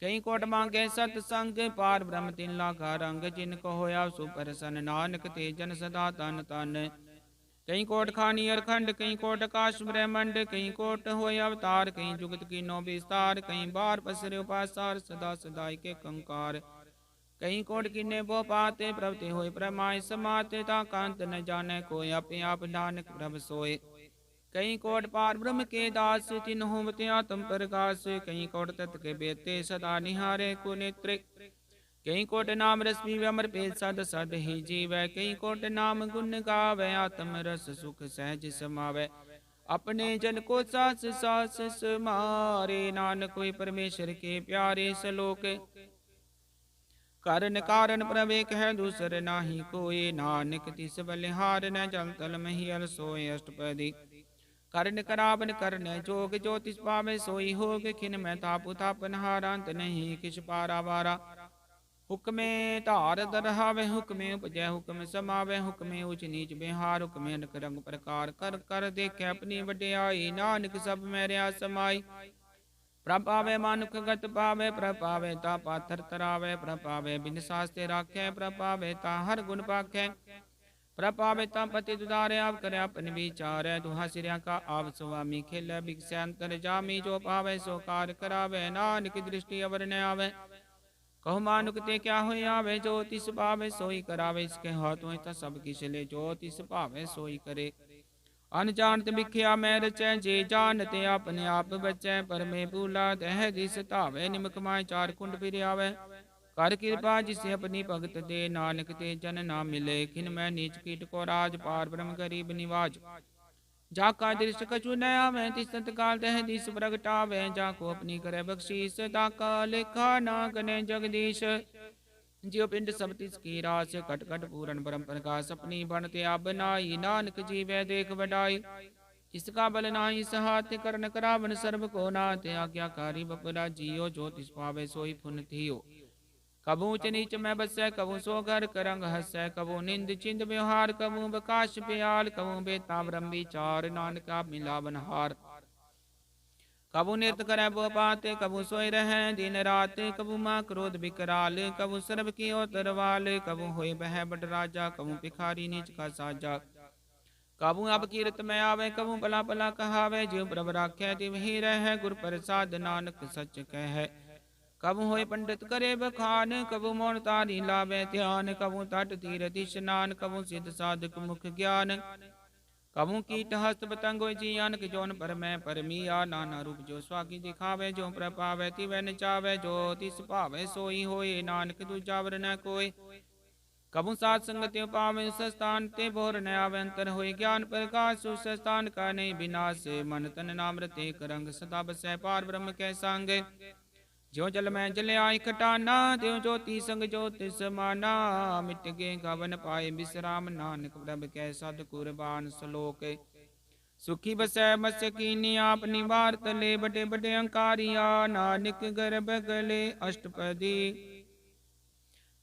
कई कोट मांगे सत्संग पार ब्रह्म तिन लाखा रंग जिनको होया सुप्रसन्न नानक ते जन सदा तन तन कई कोट खानी अरखंड कई कोट आकाश ब्रह्मंड कई कोट होय अवतार कई जुगत की नो विस्तार कई बार पसरे उपासार सदा सदाई के कंकार कई कोट किन्ने बो पाते प्रभते होय प्रमाय समाते ता कांत न जाने कोई अपने आप नानक प्रभ सोए कई कोट पार ब्रह्म के दास तिन्हों मते आत्म प्रकाश कई कोट तत् के बेते सदा निहारे को नेत्र कई कोट नाम रस पीवे अमर पेद सद सद ही जीवै कई कोट नाम गुण गावे आत्म रस सुख सहज समावे अपने जन को सास सास समारे नानक कोई परमेश्वर के प्यारे सलोक कारण कारण प्रवेक है दूसर नाही कोई नानक तिस बलिहार न जल तल महियल सोए अष्टपदी कर्ण करावन कर्ण जोग ज्योतिष पावे सोई होग खिन में तापु तापन हारांत नहीं किछ पारा वारा ਹੁਕਮੇ ਧਾਰ ਦਰਹਾਵੇ, ਹੁਕਮੇ ਉਪਜੈ ਹੁਕਮ ਸਮਾਵੇ, ਹੁਕਮੇ ਉਚ ਨੀਚ ਬਿਹਾਰ, ਹੁਕਮੇ ਅਨਕ ਰੰਗ ਪ੍ਰਕਾਰ ਕਰ ਕਰ ਦੇਖੈ ਆਪਣੀ ਵਡਿਆਈ, ਨਾਨਕ ਸਭ ਮੈਰਿਆ ਸਮਾਈ। ਪ੍ਰਭ ਪਾਵੇ ਮਾਨੁਖ ਗਤ ਪਾਵੇ, ਪ੍ਰਭ ਪਾਵੇ ਤਾ ਪਾਥਰ ਤਰਾਵੇ, ਪ੍ਰਭ ਪਾਵੇ ਬਿਨ ਸਾਸਤੇ ਰਾਖੈ, ਪ੍ਰਭ ਪਾਵੇ ਤਾ ਹਰ ਗੁਣ ਪਾਖੈ, ਪ੍ਰਭ ਪਾਵੇ ਤਾ ਪਤੀ ਦੁਦਾਰੇ ਆਪ ਕਰੇ ਆਪਨ ਵਿਚਾਰੈ, ਦੁਹਾ ਸਿਰਿਆ ਕਾ ਆਪ ਸੁਆਮੀ ਖੇਲੇ ਬਿਕਸੈ ਅੰਤਰ ਜਾਮੀ, ਜੋ ਪਾਵੇ ਸੋ ਕਾਰ ਕਰਾਵੇ, ਨਾਨਕ ਦ੍ਰਿਸ਼ਟੀ ਅਵਰ ਨ ਆਵੇ। ਕਹੋ ਮਾਨੁਕ ਤੇ ਕਿਆ ਹੋਇ ਆਵੇ, ਜੋ ਤਿਸ ਭਾਵੇ ਸੋਈ ਕਰਾਵੇ, ਇਸਕੇ ਹਾਥ ਹੋਇ ਤਾ ਸਭ ਕਿਛ ਲੈ, ਜੋ ਤਿਸ ਭਾਵੇ ਸੋਈ ਕਰੇ। ਅਨਜਾਨਤ ਵਿਖਿਆ ਮੈਂ ਰਚੈ, ਜੇ ਜਾਣਤੇ ਆਪਣੇ ਆਪ ਬਚੈ, ਪਰਮੇ ਭੂਲਾ ਤਹਿ ਦਿਸ ਧਾਵੇ, ਨਿਮਕ ਮਾਇ ਚਾਰ ਕੁੰਡ ਫਿਰ ਆਵੇ। ਕਰ ਕਿਰਪਾ ਜਿਸੇ ਆਪਣੀ ਭਗਤ ਦੇ, ਨਾਨਕ ਤੇ ਜਨ ਨਾ ਮਿਲੇ, ਖਿਨ ਮੈਂ ਨੀਚ ਕੀਟ ਕੋ ਰਾਜ, ਪਾਰ ਬ੍ਰਹਮ ਗਰੀਬ ਨਿਵਾਜ। ਜਾ ਕਾ ਦ੍ਰਿਸ਼ ਕਛੂ ਨ ਆਵੇ, ਤਿਸ ਤਤਕਾਲ ਤਹਿ ਦਿਸ ਪ੍ਰਗਟਾਵੇ, ਜਾ ਕੋ ਆਪਣੀ ਕਰੇ ਬਖਸ਼ੀਸ, ਤਾ ਕਾ ਲੇਖਾ ਨਾ ਗਨੇ ਜਗਦੀਸ਼। ਜਿਉ ਪਿੰਡ ਸਭ ਤਿਸ ਕੀ ਰਾਸ, ਕਟ ਕਟ ਪੂਰਨ ਬ੍ਰਹਮ ਪ੍ਰਕਾਸ਼, ਆਪਣੀ ਬਣਤੇ ਆਪ ਬਨਾਈ, ਨਾਨਕ ਜੀਵੈ ਦੇਖ ਵਡਾਈ। ਇਸ ਕਾ ਬਲ ਨਾਹੀ ਸਹਾਤ, ਕਰਨ ਕਰਾਵਨ ਸਰਬ ਕੋ ਨਾਥ, ਆਗਿਆਕਾਰੀ ਬਪੁਰਾ ਜੀਓ, ਜੋ ਤਿਸ ਪਾਵੇ ਸੋਈ ਪੁਨ ਥੀਓ। ਕਬੂ ਊਚ ਨੀਚ ਮੈਂ ਬਸੈ, ਕਬੂ ਸੋ ਘਰ ਕਰੰਗ ਹਸੈ, ਕਬੂ ਨਿੰਦ ਚਿੰਦ ਵਿਵਹਾਰ, ਕਬੂ ਬਕਾਸ਼ ਪਿਆਲ, ਕਬੂ ਬੇਤਾ ਬ੍ਰਹਮ ਵਿਚਾਰ, ਨਾਨਕ ਆਪ ਮਿਲਾਵਨ ਹਾਰ। ਕਬੂ ਨਿਰਤ ਕਰੈ ਬੋ ਪਾਤ, ਕਬੂ ਸੋਇ ਰਹੈ ਦਿਨ ਰਾਤ, ਕਬੂ ਮਾਂ ਕ੍ਰੋਧ ਬਿਕਰਾਲ, ਕਬੂ ਸਰਬ ਕੀਓ ਤਰਵਾਲ, ਕਬੂ ਹੋਇ ਬਹਿ ਬਡ ਰਾਜਾ, ਕਬੂ ਭਿਖਾਰੀ ਨੀਚ ਕਾ ਸਾਜਾ। ਕਬੂ ਅਬ ਕੀਰਤ ਮੈਂ ਆਵੇ, ਕਬੂ ਭਲਾ ਭਲਾ ਕਹਾਵੇ, ਜਿਉ ਪ੍ਰਭ ਰਾਖੈ ਤਿਵ ਹੀ ਰਹੈ, ਗੁਰ ਪ੍ਰਸਾਦ ਨਾਨਕ ਸੱਚ ਕਹਿ। ਕਬੂ ਹੋਇ ਪੰਡਿਤ ਕਰੇ ਬਖਾਨ, ਕਬੂ ਮੋਨ ਤਾਰੀ ਲਾਵੇ ਧਿਆਨ, ਕਬੂ ਤਟ ਤੀਰਥ ਇਸ਼ਨਾਨ, ਕਬੂ ਸਿੱਧ ਸਾਧਕ ਮੁਖ ਗਿਆਨ। ਕਬੂ ਕੀਟ ਹਸਤ ਪਤੰਗ ਹੋਇ ਜੀ ਅਨਕ, ਜੋਨ ਪਰ ਮੈਂ ਪਰਮੀਆ, ਨਾਨਾ ਰੂਪ ਜੋ ਸਵਾਗੀ ਦਿਖਾਵੇ, ਜੋ ਪ੍ਰਭ ਪਾਵੇ ਤਿਵੈ ਨਚਾਵੇ, ਜੋ ਤਿਸ ਭਾਵੇ ਸੋਈ ਹੋਏ, ਨਾਨਕ ਦੂਜਾ ਵਰ ਨ ਕੋਇ। ਕਬੂ ਸਾਧ ਸੰਗਤਿ ਪਾਵੇ, ਸਸਤਾਨ ਤੇ ਬੋਰ ਨ ਆਵੇ, ਅੰਤਰ ਹੋਇ ਗਿਆਨ ਪ੍ਰਕਾਸ਼, ਉਸ ਸਥਾਨ ਕਾ ਨਹੀਂ ਵਿਨਾਸ਼, ਮਨ ਤਨ ਨਾਮ ਰਤੇ ਕਰੰਗ, ਸਦਾ ਬਸੈ ਪਾਰ ਬ੍ਰਹਮ ਕੈ ਸੰਗ। ਜਿਉ ਜਲ ਮੈਂ ਜਲਿਆ ਇਕਟਾਨਾ, ਤਿਉ ਜੋਤੀ ਸੰਗ ਜੋਤ ਸਮਾਨਾ, ਮਿਟ ਗੇ ਗਵਨ ਪਾਏ ਬਿਸਰਾਮ, ਨਾਨਕ ਪ੍ਰਭ ਕੈ ਸਦ ਕੁਰਬਾਨ ਸਲੋਕ। ਸੁਖੀ ਬਸੈ ਮਸ ਕੀਨੀ, ਆਪ ਨਿਵਾਰ ਤਲੇ ਬਡੇ ਬਡੇ ਅੰਕਾਰੀਆ, ਨਾਨਕ ਗਰਭ ਗਲੇ ਅਸ਼ਟਪਦੀ।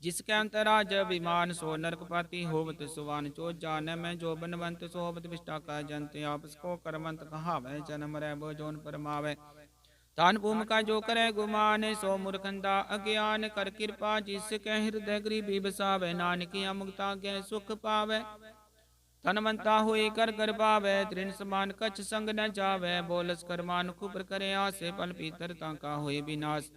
ਜਿਸ ਕੈ ਅੰਤਰਾਜ ਵਿਮਾਨ, ਸੋ ਨਰਕਪਾਤੀ ਹੋਵਤ ਸੁਵਾਨ, ਚੋ ਜਾਣੈ ਮੈਂ ਜੋ ਬਨਵੰਤ, ਸੋਵਤ ਵਿਸ਼ਟਾ ਕਾ ਜੰਤ, ਆਪਸ ਕੋ ਕਰਮੰਤ ਕਹਾਵੈ, ਜਨਮ ਰਹਿ ਬੋ ਜੋਨ ਪਰਮਾਵੈ। ਤਾਨ ਭੂਮਿਕਾ ਜੋ ਕਰੈ ਗੁਮਾਨ, ਸੋ ਮੁਰਖੰਦਾ ਅਗਿਆਨ, ਕਰ ਕਿਰਪਾ ਜਿਸ ਕੈ ਹਿਰਦੈ ਗਰੀਬੀ ਬਸਾਵੈ, ਨਾਨਕੀਆ ਮੁਕਤਾ ਗੈ ਸੁਖ ਪਾਵੈ। ਧਨਵੰਤਾ ਹੋਈ ਕਰ ਕਰ ਪਾਵੈ, ਤ੍ਰਿਣ ਸਮਾਨ ਕਛ ਸੰਗ ਨ ਜਾਵੈ, ਬੋਲਸ ਕਰਮਾਨ ਖੁਬਰ ਕਰੇ ਆਸੇ, ਪਲ ਪੀਤਰ ਤਾਂ ਕਾ ਹੋਏ ਵਿਨਾਸ਼।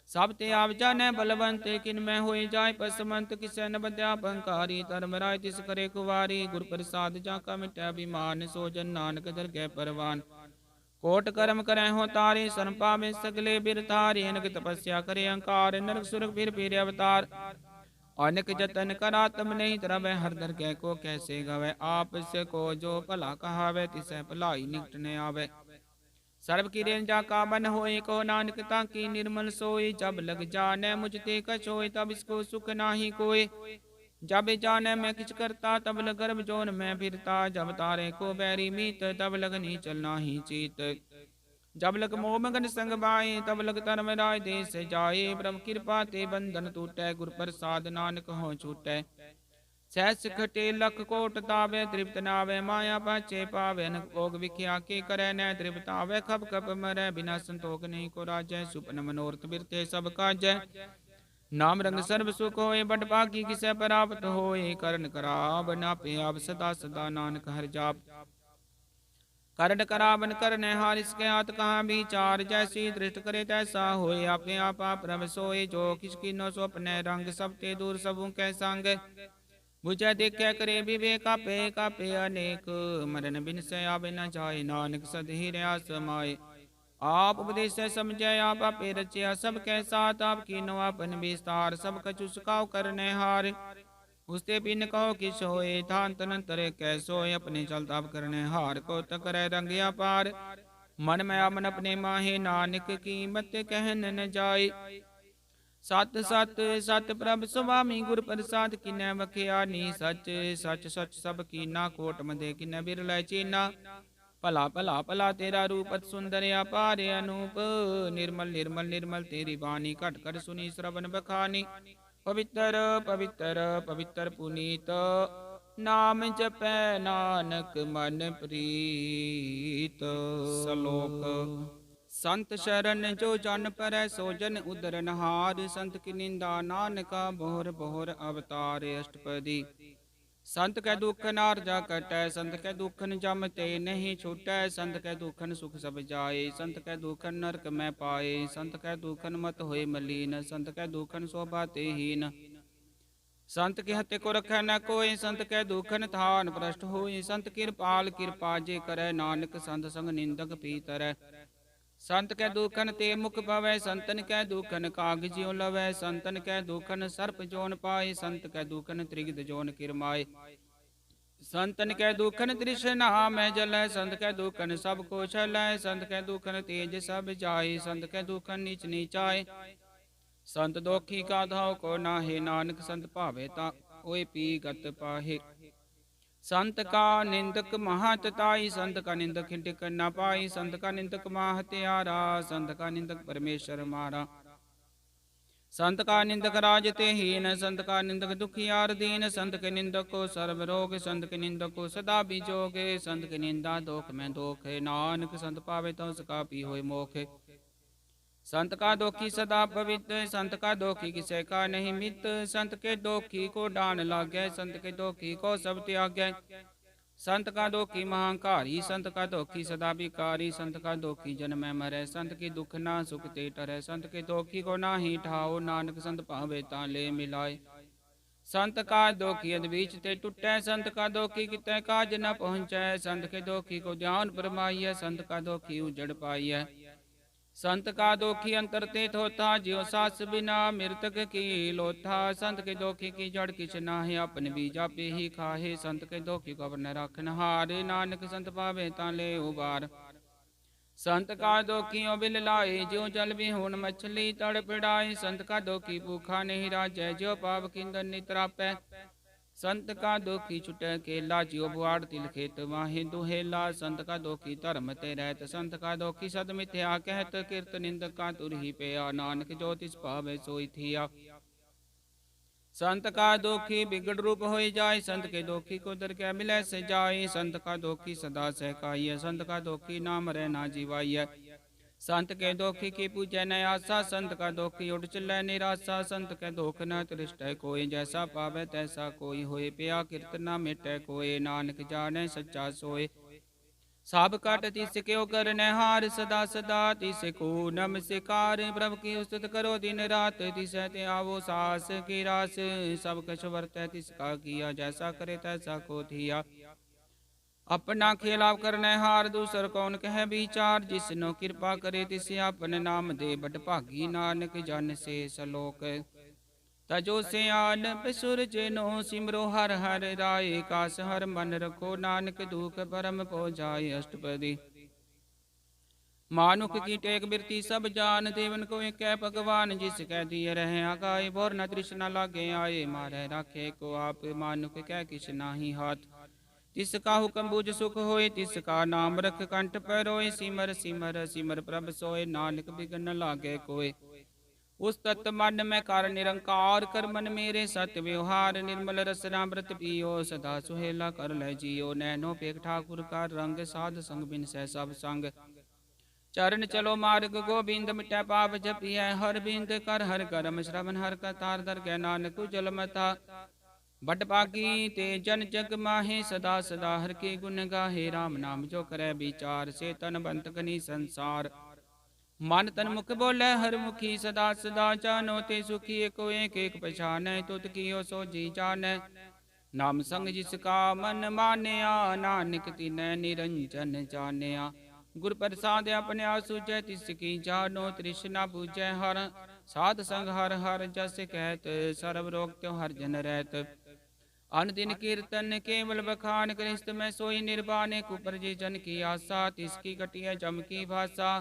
ਸਭ ਤੇ ਆਪ ਜਾਣੈ ਬਲਵੰਤ, ਕਿਨ ਮੈਂ ਹੋਏ ਜਾਏ ਪਸਮੰਤ, ਕਿਸੈ ਨ ਬੰਧਿਆ ਪੰਕਾਰੀ, ਧਰਮ ਰਾਇ ਤਿਸ ਕਰੇ ਕੁਵਾਰੀ, ਗੁਰ ਪ੍ਰਸਾਦ ਜਾ ਕਾ ਮਿਟੈ ਬਿਮਾਨ, ਸੋ ਜਨ ਨਾਨਕ ਦਰਗਹਿ ਪਰਵਾਨ। ਕੋਟ ਕਰਮ ਕਰੈ ਹੋ ਤਾਰੇ, ਸਰਨ ਪਾਵੇ ਸਗਲੇ ਬਿਰ ਤਾਰੇ, ਅਨਕ ਤਪੱਸਿਆ ਕਰੇ ਅੰਕਾਰ, ਨਰਕ ਸੁਰਗ ਫਿਰ ਫਿਰ ਅਵਤਾਰ। ਅਨਕ ਜਤਨ ਕਰਾ ਤਮ ਨਹੀਂ ਤਰਵੈ, ਹਰ ਦਰਗਹਿ ਕੋ ਕੈਸੇ ਗਵੈ, ਆਪਸ ਕੋ ਜੋ ਭਲਾ ਕਹਾਵੈ, ਤਿਸੈ ਭਲਾਈ ਨਿਕਟ ਨ ਆਵੈ। ਸਰਬ ਕਿਰੇਨ ਜਾ ਕਾ ਬਨ ਹੋਏ, ਕੋ ਨਾਨਕ ਤਾਂ ਕੀ ਨਿਰਮਲ ਸੋਈ, ਜਬ ਲਗ ਜਾਣੈ ਮੁਝ ਤੇ ਕਛ ਹੋਏ, ਤਬ ਇਸਕੋ ਸੁਖ ਨਾਹੀ ਕੋਇ। जब जाने मैं किछ करता, तब लग गर्भ जोन मैं फिरता, जब तारे को बैरी मीत, तब लग नीचल नाही चीत। जब लग मोह मगन संग बाए, तब लग धर्म राय देश जाए, ब्रह्म कृपा ते बंधन टूटै, गुर प्रसाद नानक हो छूटै। सहस खटे लख कोट तावे, तृप्त नावे माया पाचे पावे, अनक भोग विख्या के करे न तृप्त आवे, खप खप मरै बिना संतोख नहीं को राजै, सुपन मनोरथ बिरते सब काजै। नाम रंग सर्व सुख होए, बड़ पाकी किसै प्राप्त होए, करन कराब ना पे आप सदा सदा नानक हर जाप। करन कराबन करने हार, इसके हाथ कहाँ विचार, जैसी दृष्ट करे तैसा होए, आपे आपा प्रभ सोए, जो किस कीनो सो अपने रंग, सब ते दूर सबू कै संग। बुझै देखै करे विवेक, आपे कापे अनेक, मरण बिन से आवे न जाए, नानक सद ही रहा समाए। आप उपदेश समझै आप आपे रचिया, सब कै साथ आप कीनो अपन विस्तार, सब कछु सुखाओ करने हार। उसते बिन कहो किस होए, थान तनंतर कैसोए, अपने चलता आप करने हार, को तकरै रंगिया पार। मन में अमन अपने माहे, नानक कीमत कहन न जाए। सत सत सत प्रभ सुवामी, गुर प्रसाद किन्नै वखियानी, सच सच सच सब कीना, कोट मदे किन्नै बिरलै चीना। भला भला भला तेरा रूपत सुंदर अपार अनूप, निर्मल निर्मल निर्मल तेरी बानी, घट घट सुनी श्रवण बखानी। ਪਵਿੱਤਰ ਪਵਿੱਤਰ ਪਵਿੱਤਰ ਪੁਨੀਤ, ਨਾਮ ਜਪੈ ਨਾਨਕ ਮਨ ਪ੍ਰੀਤ। ਸ਼ਲੋਕ। ਸੰਤ ਸ਼ਰਨ ਜੋ ਜਨ ਪਰੈ, ਸੋ ਜਨ ਉਦਰਨਹਾਰ। ਸੰਤ ਕੀ ਨਿੰਦਾ ਨਾਨਕਾ, ਬਹੁਰ ਬਹੁਰ ਅਵਤਾਰ। ਅਸ਼ਟਪਦੀ। ਸੰਤ ਕੈ ਦੁਖ ਨਾਰਜਾ ਕਟੈ, ਸੰਤ ਕੈ ਦੁਖਨ ਜਮ ਤੇ ਨਹੀਂ ਛੁਟੈ। ਸੰਤ ਕੈ ਦੁਖਨ ਸੁਖ ਸਭ ਜਾਏ, ਸੰਤ ਕੈ ਦੁਖਨ ਨਰਕ ਮੈਂ ਪਾਏ। ਸੰਤ ਕੈ ਦੁਖਨ ਮਤ ਹੋਏ ਮਲੀਨ, ਸੰਤ ਕੈ ਦੁਖਨ ਸੋਭਾ ਤੇ ਹੀਨ। ਸੰਤ ਕੇ ਹਤੇ ਕੋ ਰਖੈ ਨ ਕੋਇ, ਸੰਤ ਕੈ ਦੁਖਨ ਥਾਨ ਭ੍ਰਸ਼ਟ ਹੋਈ। ਸੰਤ ਕਿਰਪਾਲ ਕਿਰਪਾ ਜੇ ਕਰੈ, ਨਾਨਕ ਸੰਤ ਸੰਗ ਨਿੰਦਕ ਪੀਤਰੈ। ਸੰਤ ਕੈ ਦੁਖਨ ਤੇ ਮੁਖ ਪਵੈ, ਸੰਤਨ ਕੈ ਦੁਖਨ ਕਾਗ ਜਿਉ ਲਵੈ। ਸੰਤਨ ਕੈ ਦੁਖਨ ਸਰਪ ਜੋਨ ਪਾਏ, ਸੰਤ ਕੈ ਦੁਖਨ ਤ੍ਰਿਗਦ ਜੋਨ ਕਿਰਮਾਏ। ਸੰਤਨ ਕੈ ਦੁਖਨ ਤ੍ਰਿਸ਼ਨਾ ਮੈਂ ਜਲੈ, ਸੰਤ ਕੈ ਦੁਖਨ ਸਭ ਕੋ ਛਲੈ। ਸੰਤ ਕੈ ਦੁਖਨ ਤੇਜ ਸਭ ਜਾਏ, ਸੰਤ ਕੈ ਦੁਖਨ ਨੀਚ ਨੀਚਾਏ। ਸੰਤ ਦੋਖੀ ਕਾ ਧਾਉ ਕੋ ਨਾਹੇ, ਨਾਨਕ ਸੰਤ ਭਾਵੇ ਤਾ ਓਏ ਪੀ ਗਤ ਪਾਹੇ। ਸੰਤ ਕਾ ਨਿੰਦਕ ਮਹਤ ਤਾਈ, ਸੰਤ ਕਾ ਨਿੰਦਕ ਹਿੰਡਕ ਨ ਪਾਈ। ਸੰਤ ਕਾ ਨਿੰਦਕ ਮਾਹਤਿਆਰਾ, ਸੰਤ ਕਾ ਨਿੰਦਕ ਪਰਮੇਸ਼ਰ ਮਾਰਾ। ਸੰਤ ਕਾ ਨਿੰਦਕ ਰਾਜ ਤੇ ਹੀਨ, ਸੰਤ ਕਾ ਨਿੰਦਕ ਦੁਖਿਆਰ ਦੀਨ। ਸੰਤ ਕੇ ਨਿੰਦਕ ਕੋ ਸਰਬ ਰੋਗ, ਸੰਤ ਕੇ ਨਿੰਦਕ ਕੋ ਸਦਾ ਬਿਜੋਗੇ। ਸੰਤ ਕੇ ਨਿੰਦਾ ਦੋਖ ਮੈਂ ਦੋਖ, ਨਾਨਕ ਸੰਤ ਪਾਵੇ ਤਉ ਸਕਾ ਪੀ ਹੋਏ ਮੋਖ। संत का दोखी सदा पवित्र, संत का दोखी किसे का नहीं मित। संत के दोखी को डान लागे, संत के दोखी को सब त्यागे। संत का दोखी महांकारी, संत का दोखी सदा बिकारी। संत का दोखी जन्म मरे, संत की दुख ना सुख ते टरे। संत के दोखी को ना ही ठाओ, नानक संत पावे ता ले मिलाए। संत का दोखी अध बीच ते टूटे, संत का दोखी किते काज न पहुँचे। संत के दोखी को ध्यान फरमाइए, संत का दोखी उजड़ पाइए। संत का दोखी अंतर ते थोथा, जियो सास बिना मृतक की लोथा। संत के दोखी की जड़ किछ नाहे, अपन बीजा पे ही खाहे। संत के दोखी को अपन रखन हार, नानक संत पावे ता ले उबार। संत का दोखी ओ बिल लाए, ज्यो जल बिहुन मछली तड़प डाए। संत का दोखी भूखा नहीं राजै, ज्यो पाप किंदन नितरापै। संत का दोखी छुटै केला, जियो बुआड़ तिल खेत माहे दुहेला। संत का दोखी धर्म ते रहत, संत का दोखी सद मिथ्या कहत। किरत निंदक का तुर ही पिया, नानक जो तिस पावे सोई थिया। संत का दोखी बिगड़ रूप होई जाय, संत के दोखी को दर कै मिलै से जाय। संत का दोखी सदा सहकाय, संत का दोखी नाम रह ना जीवाय। संत के दोखी की पूजै न आसा, संत का दोखी उठ चलै निराशा। संत के दोख न तृष्टै कोय, जैसा पावै तैसा कोई होय। पिया किरत न मिटै कोय, नानक जानै सच्चा सोय। सब कट तिस क्यों करनै हार, सदा सदा तिस को नमस्कार। प्रभु की उस्तुत करो दिन रात, तिसै ते आवो सास की रास। सब कछ वर्तै तिसका किया, जैसा करे तैसा को थिया। अपना खिलाफ करने हार, दूसर कौन कह विचार। जिसनो कृपा करे तिस अपन नाम दे, बट भागी नानक जन से सलोक। तजो से आन बिसुर जेनो, सिमरो हर हर राय। कास हर मन रखो, नानक दुख परम पो जाय। अष्टपदी। मानुख की टेक बिरती सब जान, देवन को एक भगवान। जिसकै दिए रहे आगाए, बोर न तृष्णा लागे आए। मारे राखे को आप, मानुख कै किछ नाही हाथ। तिसका हुक्म बुझ सुख होए, तिसका नाम रख कंठ पर रोए। सिमर सिमर सिमर प्रभ सोए, नानक बिघन न लागे कोय। उस तत्त मन में कर निरंकार, कर मन मेरे सत्य व्यवहार। निर्मल रस अमृत पियो, सदा सुहेला कर ले जियो। नैनो पेख ठाकुर का रंग, साध संग बिन सह सब संग। चरण चलो मार्ग गोबिंद, मिटै पाप जपिय हर बिंद। कर हर करम श्रवण हर कतार, दर गै नानक जल मता। बट पागी ते जन जग माहे, सदा सदा हर के गुण गाहे। राम नाम जो करे विचार, से तन बंत कनी संसार। मन तन मुख बोले हर मुखी, सदा सदा जानो ते सुखी। एको एक एक पछानै, तुत कियो सो जी जानै। नाम संग जिसका मन मानया, नानक तिनै निरंजन जानिया। गुर प्रसाद अपने आप सूझै, तिसकी जानो तृष्णा पूजै हर। साध संग हर हर जस कहत, सर्व रोग त्यों हर जन रहत। अन दिन कीर्तन केवल बखान, कृष्ण में सोई निर्वाणे। कुपर जी जन की आशा, तिसकी कटिय जम की भाषा।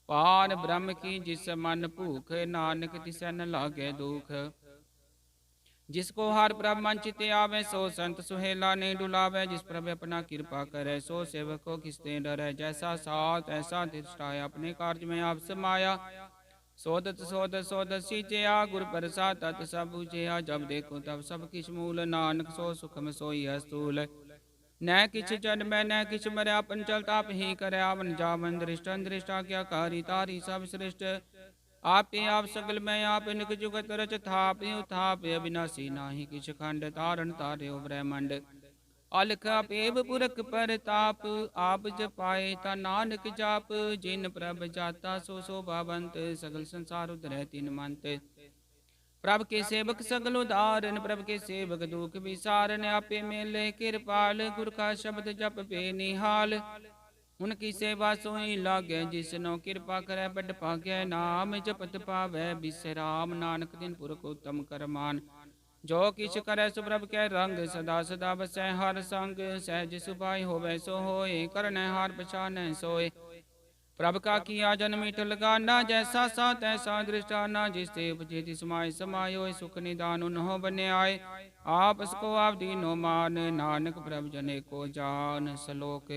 पान ब्रह्म की जिस मन भूख, नानक तिसै न लागे दुख। जिसको हर प्रभ मन चित आवे, सो संत सुहेला नहीं डुलावे। जिस प्रभ अपना कृपा करे, सो सेवक को किसते डरे। जैसा साथ ऐसा दृष्टाया, अपने कार्य में आप समाया। सोदत सोदत सोदत सीचया गुर प्रसाद तत सब बुझया। जब देखो तब सब किछ मूल, नानक सो सुखम सोई अस्तूल। न किछ जन्मै न किछ मरया, पंचल ताप ही करया। मन जावन दृष्टन दृष्टा क्या कारी, तारी सब सृष्ट आपे आप सगल मैं आप। निक जुगत रच थाप थाप, अविनाशी नाही किछ खंड। तारण तार्यो ब्रह्मंड, अलख अपेव पुरख परताप। आप जपाए ता नानक जाप, जिन प्रभ जाता सो शोभावंत। सगल संसार उधरै तीन मंत, प्रभ के सेवक सगल उदाहरण। प्रभ के सेवक दुख विसारन, आपे मेले कृपाल। गुर का शब्द जप पे निहाल, उनकी सेवा सोई लागे। जिसनो कृपा करे बड़ भाग्य, नाम जपत पावै बिसराम। नानक दिन पुरख उत्तम करमान, जो किछ करे सुप्रभ के रंग। सदा सदा बसै हर संग, सहज सुभाय होवै सो होय। करनै हार पछानै सोय, प्रभ का किया जन मीठ लगाना। जैसा सा तैसा दृष्टाना, जिसते उपजे तिस माय समायो। सुख निदान उन्हों बने आए, आपस को आप दीनो मान। नानक प्रभ जने को जान, सलोक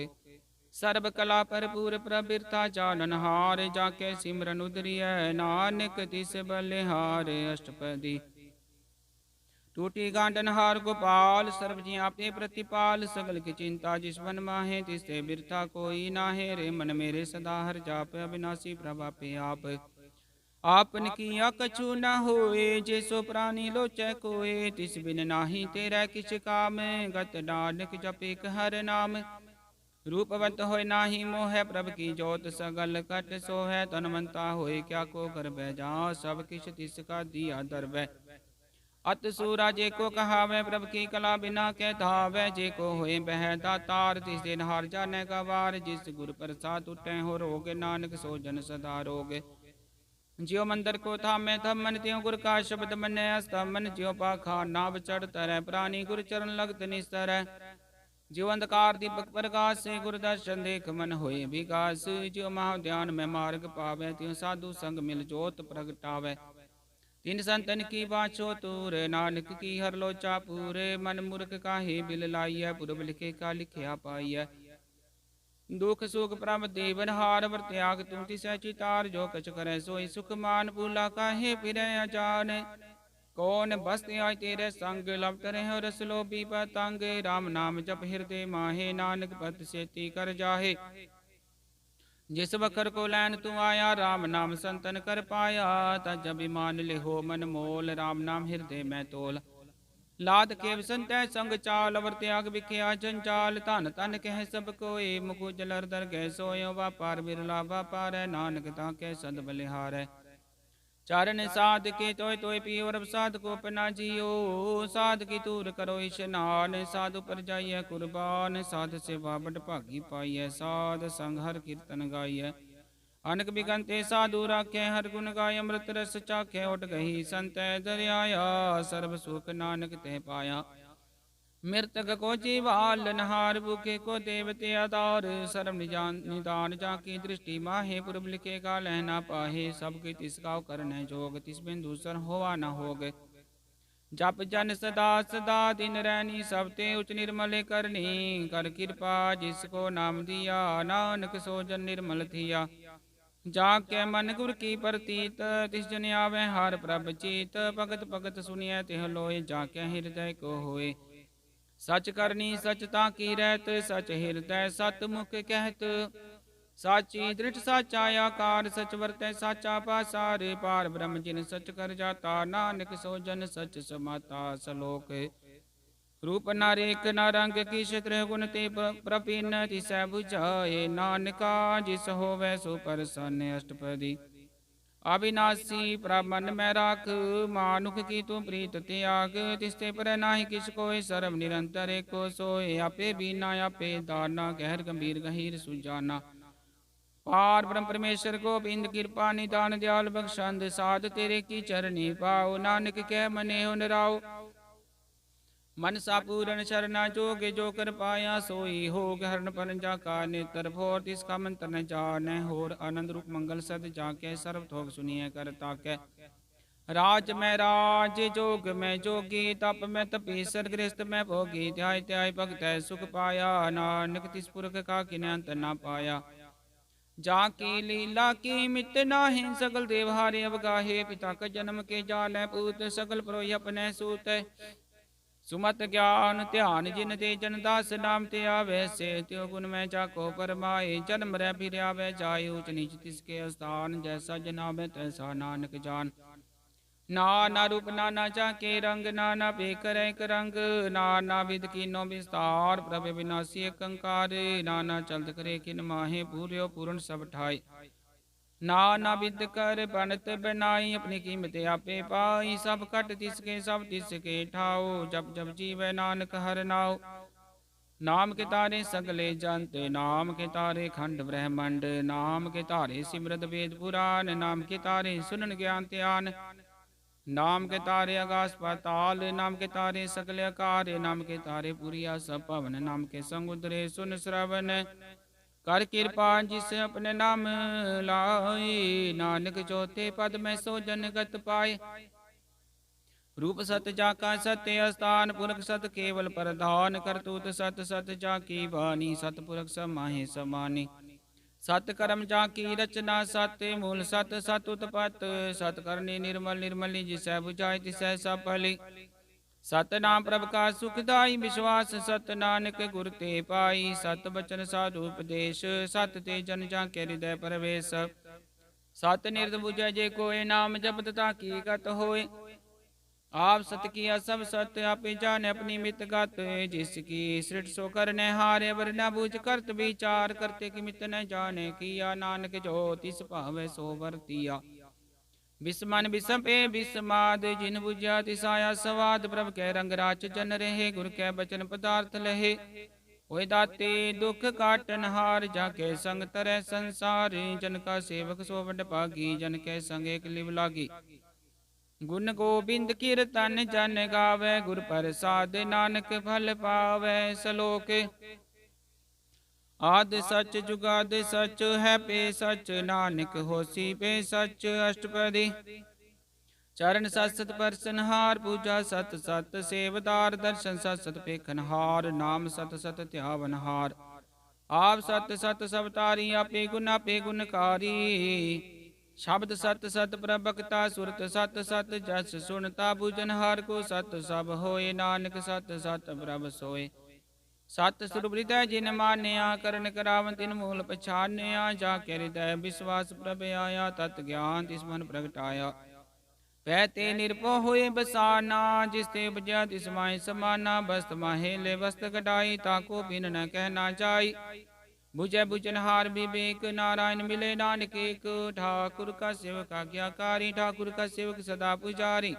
सर्ब कला भरपूर। प्रबिरता जाननहार, जाके सिमरन उदरिय। नानक तिस बलिहार, अष्टपदी टूटी गांडन हार गोपाल। सर्व जी आपे प्रतिपाल, सगल की चिंता जिस मन माहे। तिससे बिरथा कोई नाहे, रे मन मेरे सदा हर जाप। अविनाशी प्रभा पे आप, आपन किया कछु न होए। जे सो प्राणी लोचै कोए, तिस बिन नाही तेरा किछ काम। गत नानक जपे हर नाम, रूपवंत होय नाही मोह। प्रभ की जोत सगल कट सोहै, तनमंता होय क्या को कर बैजा। सब किछ तिसका दिया दरबै, अत सूरा जे को कहावै। प्रभ की कला बिना कै धावै, जे को होए बह दातार। तिस दिन हार जाने का वार, जिस गुर प्रसाद उठे हो रोग। नानक सो जन सदा रोग, ज्यो मंदिर को थामे थम मन। त्यों गुर का शब्द मनै अस्तमन। ज्यो पाखा नाव चढ़ तरह, प्राणी गुर चरण लगत निस्तर। ज्यो अंधकार दीपक प्रकाश, से गुर दर्शन देख मन होए विकास। ज्यो महाध्यान में मार्ग पावे, त्यों साधु संग मिल जोत प्रगटावे। तीन संतन की बाछो तूर, नानक की हर लोचा पूरे। मन मूर्ख काहे बिल लाइय, पुरब लिखे का लिखिया पाइय। दुख सुख प्रभ देवन हार, वर त्याग तू तिसै चितार। जो कछ करे सोई सुख मान, भूला काहे फिरै अजान। कौन बसते आय तेरे संग, लपट रहे रस लोभी पतंग। राम नाम जप हृदय माहे, नानक पत सेती कर जाहे। जिस बखर को लैन तू आया, राम नाम संतन कर पाया। तज अभिमान ले हो मन मोल, राम नाम हृदय में तोल। लाद केव संतै संग चाल, अवर त्याग बिखिया जंजाल। धन तन कह सब कोय, मुकु जलर दर गए सोयो। व्यापार बिरला व्यापार, नानक ताके सद बलिहार। चरण साध के तोय तोय पियो, रब साध को अपना जियो। साध की तूर करो इशनान, साधु पर जाइए कुर्बान। साध सेवा बड़ भागी पाइय, साध संग हर कीर्तन गाइय। अनक बिगंते साधु राखे, हर गुण गाय अमृत रस चाखे। उठ गही संत दरियाया, सर्व सुख नानक ते पाया। मृतक को जीवाल नहार, भूखे को देवते आधार। सर्व निदान जाकी दृष्टि माहे, पुरब लिखेगा लहना पाहे। सबके तिसका करने जोग, तिस बिंदु सर होवा न होग। जप जन सदा सदा दिन रैनी, सबते उच निर्मल करनी। कर कृपा जिसको नाम दिया, नानक सो जन निर्मल थिया। जाके मन गुर की प्रतीत, तिस जन आवे हार प्रभ चीत। भगत भगत सुनिए तिह लोय, जाके हृदय को होए। सच करनी सच ताकी रहत, सच हृदय सत मुख कहत। साची दृढ़ साचा आकार, सच वर्तै साचा पासार। पार ब्रह्म जिन सच कर जाता, नानक सो जन सच समाता। सलोक रूप न रेख न रंग, किस त्रिगुण ते प्रपीन। तिसै बुझाए नानका, जिस होवै सो प्रसन्न। अष्टपदी अविनाशी प्रभ मन में राख, मानुख की तू प्रीत त्याग। तिसते पर नाही किस कोय, सर्व निरंतर एको सोय। आपे बीना आपे दाना, गहर गंभीर गहीर सुजाना। पार ब्रह्म परमेश्वर गोबिंद, कृपा निदान दयाल बख्शंद। साध तेरे की चरनी पाओ, नानक कह मने हो निराओ। मनसा पूरन शरणा जोगे, जो कर पाया सोई होग। हरण पर जाका नेत्र भोर, तिसका मंत्र न जाने होर। आनंद रूप मंगल सद जाके, सर्व थोक सुनिए कर ताके। राज में राज, जोग में जोगी, तप में तपीसर। गृहस्थ में भोगी, ध्याय ध्याय भगत सुख पाया। नानक तिस पुरख का किन्हीं अंत न पाया। जाकी लीला की मित नाहि, सकल देव हारे अवगाहे। पिता का जन्म के जाल पूत, सकल प्रोय अपने सूत। सुमत ज्ञान ध्यान जिन ते जन दास, नाम ते आवे से त्यो गुण में जाको परमाए। जन्म रै फिर आवे जाय, ऊच नीच तिसके स्थान। जैसा जनावे तैसा नानक जान। नाना रूप नाना चाके रंग, नाना पेकर एक रंग। नाना विध कीनो विस्तार, प्रभु विनाशी एक अंकार। नाना चलत करे किन माहे, पूर्यो पूर्ण सब ठाई। नाना विद कर बनत बनाई, अपनी कीमत आपे पाई। सब कट तिसके सब तिसके ठाओ, जब जब जीवै नानक हर नाओ। नाम के तारे सगले जंत, नाम के तारे खंड ब्रह्मंड। नाम के तारे सिमरत वेद पुराण, नाम के तारे सुनन ज्ञान ध्यान। नाम के तारे आकाश पाताल, नाम के तारे सकल आकार। नाम के तारे पुरिया सब पवन, नाम के संग उतरे सुन श्रवण। कर कृपा जिस अपने नाम लाए, नानक चौथे पद में सो जनगत पाए। रूप सत जाका सत्य स्थान, पुरख सत केवल प्रधान। करतूत सत सत जाकी बानी, सतपुरख समाहे समानी। सत कर्म जाकी रचना, सत्य मूल सत सत उत्पत। सत करनी निर्मल निर्मली, जिसै बुझाए तिसै सब भली। सतनाम प्रभ का सुखदाई, विश्वास सत नानक गुर ते पाई। सत बचन साधु उपदेश, सत ते जन जाके हृदय प्रवेश। सत निरत बुझै जे कोय, नाम जपत ताकी गत होय। आप सत किया सब सत्य, आपे जाने अपनी मित गत। जिसकी सृष्टि सो करने हारे, वर न बूझ करत विचार। करते कि मित न जाने किया, नानक जो तिस भावे सो वर्तिया। बिस्मन बिसपे बिस्माद, जिन बुझा तिसाया सवाद। प्रभ कै रंग राच जन रहे, गुर कै बचन पदार्थ लहे। ओय दाते दुख काटन हार, जाके संग तरह संसार। जन का सेवक सो बड़ भागी, जन कै संग एक लिव लागी। गुण गोबिंद कीरतन जन गावे, गुर प्रसाद नानक फल पावे। सलोक आद सच जुगाद सच, है पे सच नानक होसी पे सच। अष्टपदी चरण सत सत परसनहार, पूजा सत सत सेवदार। दर्शन सत सत पेखनहार, नाम सत सत ध्यावनहार। आप सत सत सब तारी, आपे गुणकारी। शब्द सत सत प्रभक्ता, सुरत सत सत जस सुनता। बुझनहार को सत सब होए, नानक सत सत प्रभ सोए। सत स्वरूप हृदय जिन मान्या, करण करावन तिन मूल पछान्या। जाके हृदय विश्वास प्रभ आया, तत् ज्ञान तिस मन प्रगटाया। पैते निरपो हुए बसाना, जिस ते उपजया तिस माहि समाना। बस्त माहे ले वस्त कटाई, ताको बिन न कहना जाई। बुझै बुझनहार विवेक, नारायण मिले नानक एक। ठाकुर का सेवक आज्ञाकारी, ठाकुर का सेवक सदा पुजारी।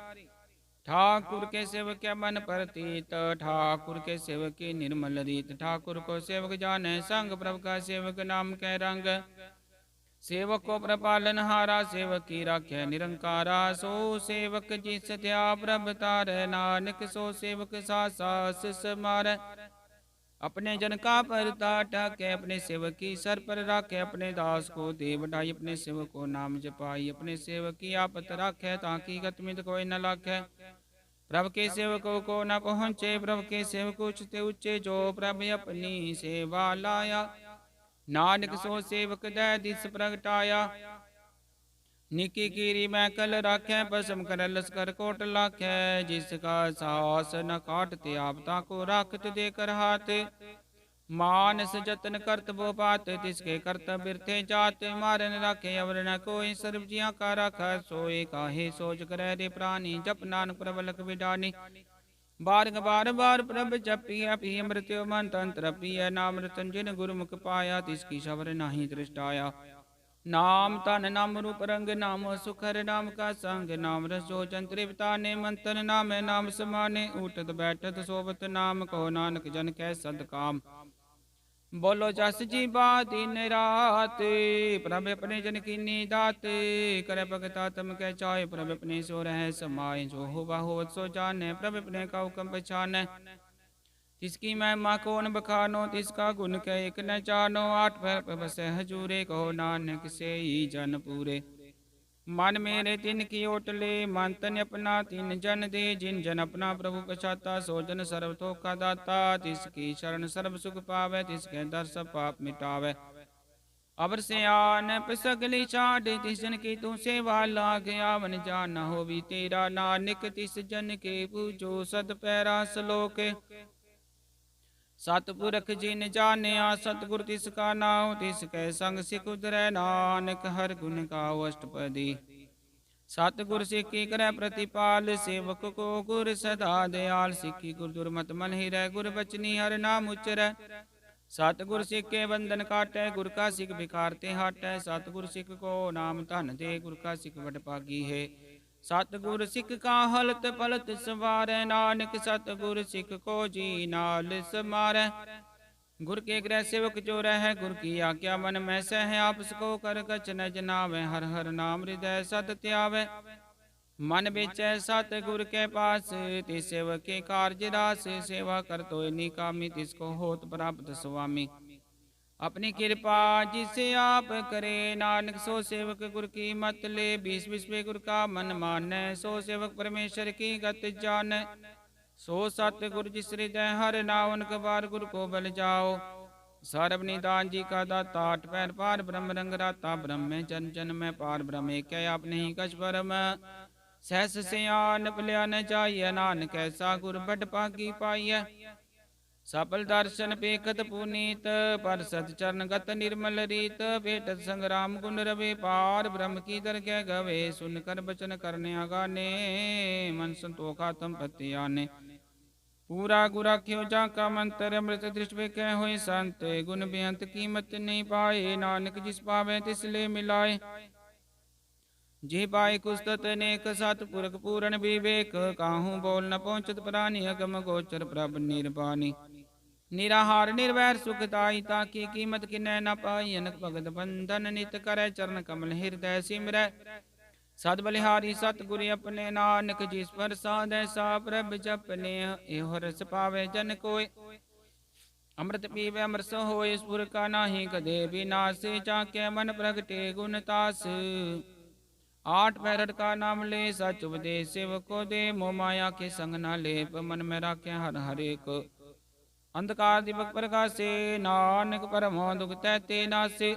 ठाकुर के सेवक के मन प्रतीत, ठाकुर के सेवक की निर्मल रीत। ठाकुर को सेवक जाने संग, प्रभु का सेवक नाम के रंग। सेवक को प्रपालन हारा, सेवक की राख्य निरंकारा। सो सेवक जिस त्या प्रभ तारै, नानक सो सेवक सास समारै। अपने जन का परता टाके, अपने सेवक की सर पर राखे। अपने दास को दे बढ़ाई, अपने सेवक को नाम जपाई। अपने सेवक की आपत राखे, ताकि गतमित कोई न लाखे। प्रभु के सेवकों को न पहुँचे, प्रभु के सेवक उच्चते ऊंचे। जो प्रभु अपनी सेवा लाया, नानक सो सेवक दै दिस प्रगटाया। निकी कीरी मैं कल राखे, पसम कर लस्कर कोट लाखे। जिसका साहस न काटते, आपता को राखत देकर हाथ। मानस जतन करत बो पात, तिसके कर्तव्य बिरथे जात। मारन राखे अवर न कोई, सर्व जिया का राखा सोए। काहे सोच करे रे प्राणी, जप नानक प्रबलक विडानी। बार बार प्रभ जपिया, पिय मृत्यु मन तंत्र पिय। नाम रतन जिन गुरुमुख पाया, तिसकी सबर नाही दृष्टाया। नाम तन नाम रूप रंग, नाम सुखर नाम का संग। नाम रसो जंत्रिवता ने मंतन, नाम नाम समाने। उठत बैठत सोबत नाम, कहो नानक जन कै सद काम। बोलो जस जी बा दिन रात, प्रभ अपने जन की दात। करे भगता तम कै चाहे, प्रभ अपने सो रह समाये। जो हो होवत सो जाने, प्रभ अपने का हुक्म पछाने। तिसकी महिमा कौन बखानो, तिसका गुण कै एक न जानो। आठ पैर बसे हजूरे, कहो नानक से ही जन पूरे। मन मेरे तिन की ओटले, मन तन अपना तिन जन दे। जिन जन अपना प्रभु पछाता, सो जन सर्व का दाता। तिसकी शरण सर्व सुख पावे, तिसके दर सब पाप मिटावे। अबर सियान सगली छाड़ तिस जन की तू सेवा लाग आवन जान न होवी तेरा नानक तिस जन के पूजो सत पैरा सलोक सतपुरख जिन जानिया सतगुर तिसका नाम तिसकै संग सिख उतरै नानक हर गुण गाओ अष्टपदी सतगुर सिखी करै प्रतिपाल सेवक को गुर सदा दयाल सिखी गुर दुर्मत मन हिरै गुर बचनी हर नाम उचरै सतगुर सिख के बंधन काटै गुर का सिख बिकारते हटै सतगुर सिख को नाम धन दे गुर का सिख बड़ पागी है सतगुर सिख का हलत पलत सवारै नानक सतगुर सिख को जी नाल समारै गुर के गृह सेवक जो रह गुर की आज्ञा मन में सह आपस को कर कछ न जनावै हर हर नाम हृदय सत त्यावै मन बेचै सत गुर के पास तिस सेवक के कार्य रास सेवा कर तो निकामी तिसको होत प्राप्त स्वामी अपनी कृपा जिसे आप करे नानक सो सेवक गुर की मत ले बीस विश्व गुर का मन मानै सो सेवक परमेश्वर की गत जानै सो सत गुर जिस हृदय हर नावन कबार गुर को बल जाओ सर्व निदान जी का दाता आठ पैर पार ब्रह्म रंग राता ब्रह्म में जन जन में पार ब्रह्म एक आपने ही कछ परम सहस सियान भलिया न जाइए नानक ऐसा गुर बड़ पागी पाइय सफल दर्शन पेखत पुनीत पर सत चरण गत निर्मल रीत भेटत संग्राम गुण रवे पार ब्रह्म की दरगह गवे सुनकर बचन करने आगाने मन संतोखा तम पति आने पूरा गुरा क्यों जाका मंत्र अमृत दृष्टि कह हुए संत गुण बेअंत कीमत नहीं पाए नानक जिस पावे तिसले मिलाए जी पाए कुस्तत नेक सत पुरख पूरन विवेक काहू बोल न पहुंचत प्राणी अगम गोचर प्रभ निर्वाणी निराहार निर्वैर सुखदाई ताकी कीमत किन्नै न पाई अनक भगत बंधन नित करे चरण कमल हृदय सिमरै सद बलिहारी सतगुर अपने नानक जिस पर साधै सा प्रभ जपने एहो रस पावे जन कोय अमृत पीवे अमृत होय सुर का नाही कदे विनाश चाके मन प्रगटे गुण तास आठ पैरठ का नाम ले सच उपदेश सेवको दे मोह माया के संग न लेप मन में राखे हर हरे को अंधकार दीपक प्रकाशे नानक परमो दुख तैते नासे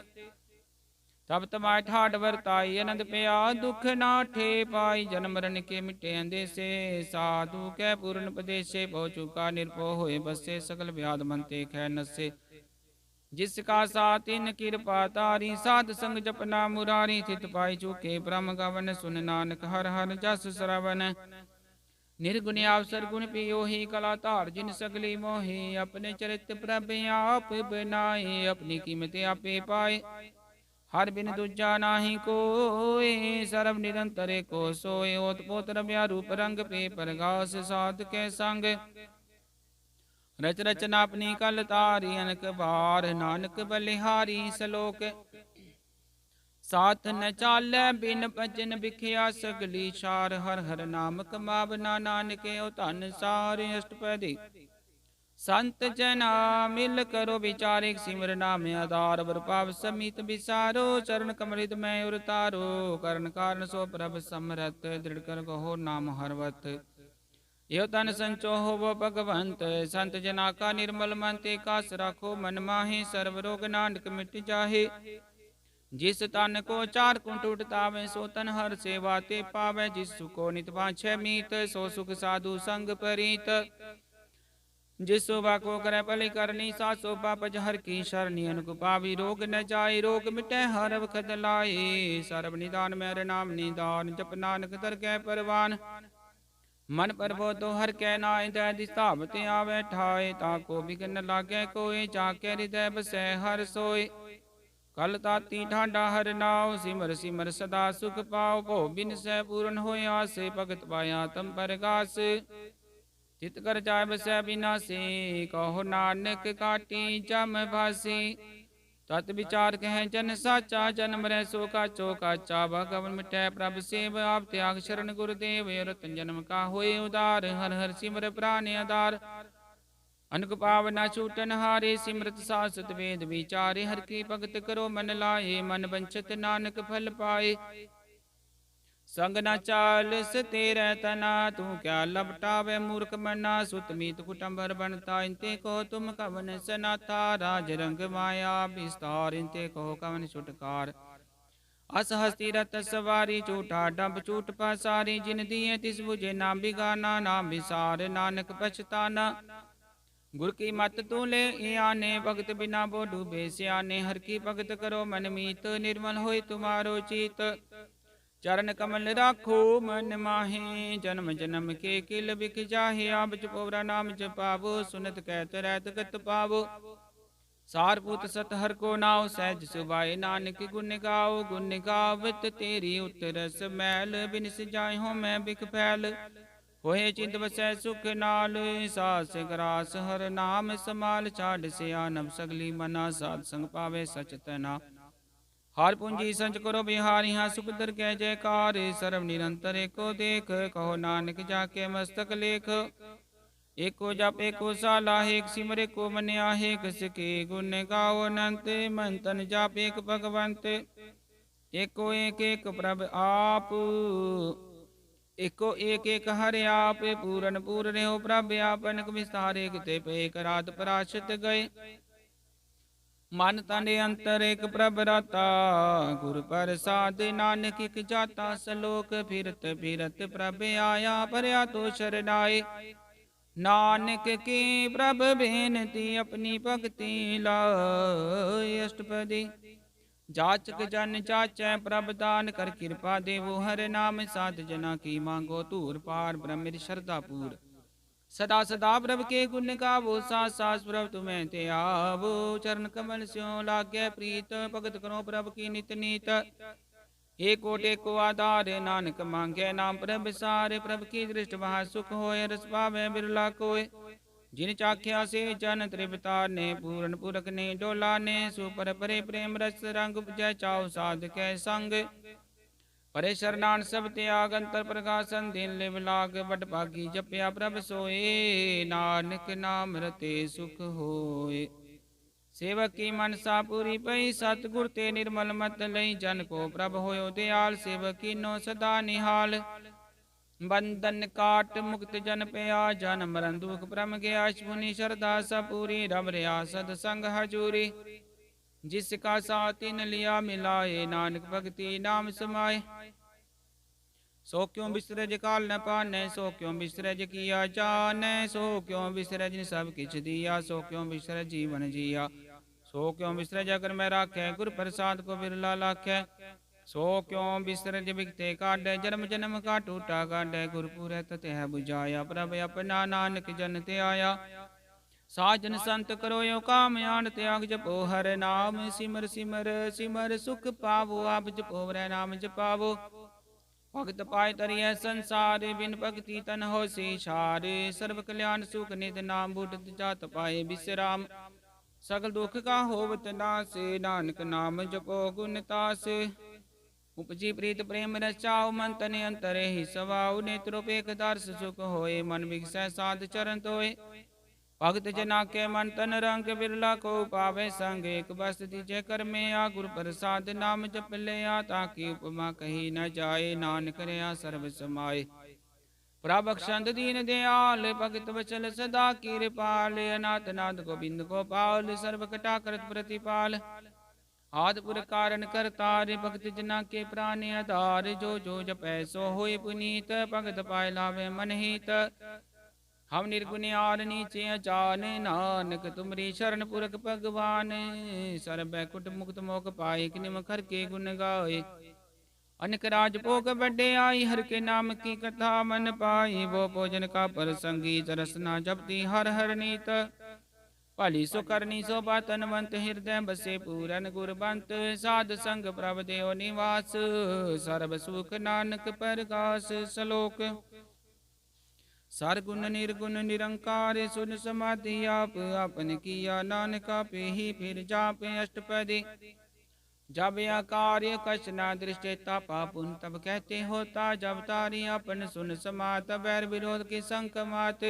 तब तमाय ठाठ वर्ताई आनंद पया दुख नाठे पाई जन्म मरण के मिटे अंदेसे साधु कै पूर्ण प्रदेशे बहु चुका निर्भो होए बसे सकल व्याध मनते खै नसे जिसका साथ इन कृपा तारी साध संग जपना मुरारी थित पाई चुके ब्रह्म गवन सुन नानक हर हर जस श्रवण निर्गुण अवसर गुण पियो ही कला तार जिन सगली मोहे अपने चरित्र प्रभ आप बनाए अपनी कीमत आपे पाए हर बिन दूजा नाही कोय सर्व निरंतर को सोए ओत पोत रव्या रूप रंग पे परगास साध के संग रच रचना अपनी कल तारी अनक बार नानक बलिहारी सलोक साथ न चालै बिन भजन बिखिया सगली शार हर हर नाम कमावना नानके ओ धन सारे अष्टपदी संत जना मिल करो विचारिक सिमर नाम आधार वर पाव समित विसारो चरण कमरित में उतारो करण कारण सो प्रभ समरथ दृढ़ कर कहो नाम हरवत यो तन संचो हो भगवंत संत जना का निर्मल मन ते कास राखो मन माहे सर्व रोग नानक मिट जाहे जिस तन को चार कुंट उठतावे सो तन हर सेवा ते पावे जिस सुको नित पाछे मीत सो सुख साधु संग परीत जिस शोभा को करे भली करनी सा शोभा पज हर की शरणी अनक पावी रोग न जाए रोग मिटे हर वखत लाए सर्व निदान मेरे नाम निदान जप नानक दरगह परवान मन पर वो तो हर कै नाय दय दिस्तावत आवे ठाए ताको बिघन लागे कोय जाके हृदय बसै हर सोय कल ताती ठांडा हर नाव सिमर सिमर सदा सुख पाओ भो बिन सै पूर्ण होय आसे भगत पाया तम परगास चित कर जाय बसै बिनासी कहो नानक काटी जम भासी तत विचार कह जन साचा जन्म रह सो का चौकाचा भगवन मिटै प्रभ सेव आप त्याग शरण गुरुदेव रतन जन्म का होए उदार हर हर सिमर प्राण आधार अनक पावना छूटन हारे सिमरत सासत वेद विचारे हर की भगत करो मन लाए मन बंचत नानक फल पाए संग न चालस तेरे तना, तू क्या लपटावे मूर्ख मना। सुत मीत कुटुंबर बनता, इनते कहो तुम कवन सनाथा। राज रंग माया विस्तार, इनते कहो कवन छुटकार। अस हस्ती रत सवारी, झूठा डंब चूट पसारी। जिन दिए तिस बुझे नाम बिगाना, नाम विसार नानक पछताना। गुर की मत तू ले आने, भगत बिना बो डूबे सियाने। हर की भगत करो मन मीत, निर्मल होय तुम्हारो चीत। चरण कमल राखो मन माहे, जन्म जन्म के किल बिख जाहे। आप जपोरा नाम जपावो, सुनत कहत रहत गत पावो। सारपुत सत हर को नाव, सहज सुभाए नानक गुण गाओ। गुण गावत तेरी उतरस मैल, बिनस जाय हो मैं बिख फैल। होए चिंत बसै सुख नाल, सास ग्रास हर नाम समाल। छाड़ सियानब सगली मना, साध संग पावे सच तना। हार पूंजी संच करो बिहारी, हाँ सुख दर कह जयकार। सर्व निरंतर एको देख, कहो नानक जाके मस्तक लेख। एको जप एको साला, एक सिमर एको मन आहे। सके गुण गाओ अनंत, मन तन जाप एक भगवंत। एको एक एक प्रभ आप, एको एक एक हर आप। पूरन पूर रहो प्रभ आपन, विस्तार एक ते पे एक रात पराशत गए। मन तन अंतर एक प्रभ राता, गुर प्रसाद नानक इक जाता। सलोक फिरत फिरत प्रभ आया, भरया तो शरणाए। नानक की प्रभ बेनती, अपनी भक्ति लाए अष्टपदी। जाचक जन जाचै प्रभ दान, कर कृपा देवो हर नाम। साध जना की मांगो तूर पार, ब्रह्म श्रद्धा पूर। सदा सदा प्रभ के गुण गावो, सास सास प्रभ तुम्हें ते आवो। चरण कमल स्यों लाग्य प्रीत, भगत करो प्रभ की नित नीत। एक कोट एको आधार, नानक मांगे नाम प्रभ सारे। प्रभ की दृष्टि वहाँ सुख होय, रस पावे बिरला कोय। जिन चाख्या से जन त्रिपता ने, पूरन पुरख ने डोला ने। सुपर परे प्रेम रस रंग, जय चाओ साध कै संग। परे शरणान सब त्याग, अंतर प्रकाशन दिन लिव लाग। बट भागी जपया प्रभ सोए, नानक नाम रते सुख होए। सेवक की मनसा पूरी पई, सतगुर ते निर्मल मत लई। जन को प्रभ होयो दयाल, सेवक कीनो सदा निहाल। बंधन काट मुक्त जन पया, जन मरण दुख प्रम गया। मुनि श्रद्धा सपूरी, रब रया सद संग हजूरी। जिसका साथ इन लिया मिलाए, नानक भक्ति नाम समाए। सो क्यों बिसरज काल न पाने, सो क्यों बिसरज किया जाने। सो क्यों बिसरज सब किछ दिया, सो क्यों बिसरज जीवन जिया। सो क्यों बिसरज अगर मैं राखे, गुर प्रसाद को बिरला लाखे। सो क्यों बिसरज बिकते काटे, जन्म जन्म का टूटा काटे। गुरपुर तह बुझाया, प्रभ अपना नानक जन ते आया। साजन संत करो यो काम, आन त्याग जपो हर नाम। सिमर सिमर सिमर सुख पावो, आप जपो हर नाम जपावो। भगत पाए तरिय संसार, बिन भक्ति तन हो से छार। सर्व कल्याण सुख निध नाम, बूढ़ जात पाए विश्राम। सकल दुख का होवत नाश, नानक नाम जपो गुण तास। उपजी प्रीत प्रेम रचाओ, मन तन अंतरे ही सवाओ। नेत्रोपेख दर्श सुख होए, मन विगसै साध चरण तोय। भगत जना के मन तन रंग, बिरला को पावे संग। एक बस दीजे कर में आ, गुर प्रसाद नाम जप ले आ। ताकि उपमा कही न जाए, नानक रया सर्व समाए। प्रभक्षंद दीन दयाल, भगत वचल सदा कृपाल। अनाथ नाथ गोविंद गोपाल, सर्व कटा करत प्रतिपाल। आदिपुर कारण करतार, भगत जना के प्राण आधार। जो जो जपै सो होय पुनीत, भगत पाय लावे मन हित। हम निर्गुण आर नीचे अचान, नानक तुमरी शरण पुरख भगवान। सर्व कुट मुक्त मोक पाए, किनिम खर के गुण गाए। अनक राज भोग बड़े आई, हर के नाम की कथा मन पाई। वो भोजन का प्रसंगी, रसना जपती हर हर नीत। भली सो करनी शोभा तनवंत, हृदय बसे पूरन गुरबंत। साध संग प्रभ देव निवास, सर्व सुख नानक परगास। सलोक सरगुण निर्गुण निरंकार, सुन समाधि आप आपन किया। नानक पे ही फिर जापे अष्टपदी। जब यह कार्य कछ न दृष्टता पापुन, तब कहते होता जब तारी। अपन सुन समात, बैर विरोध के संक मात।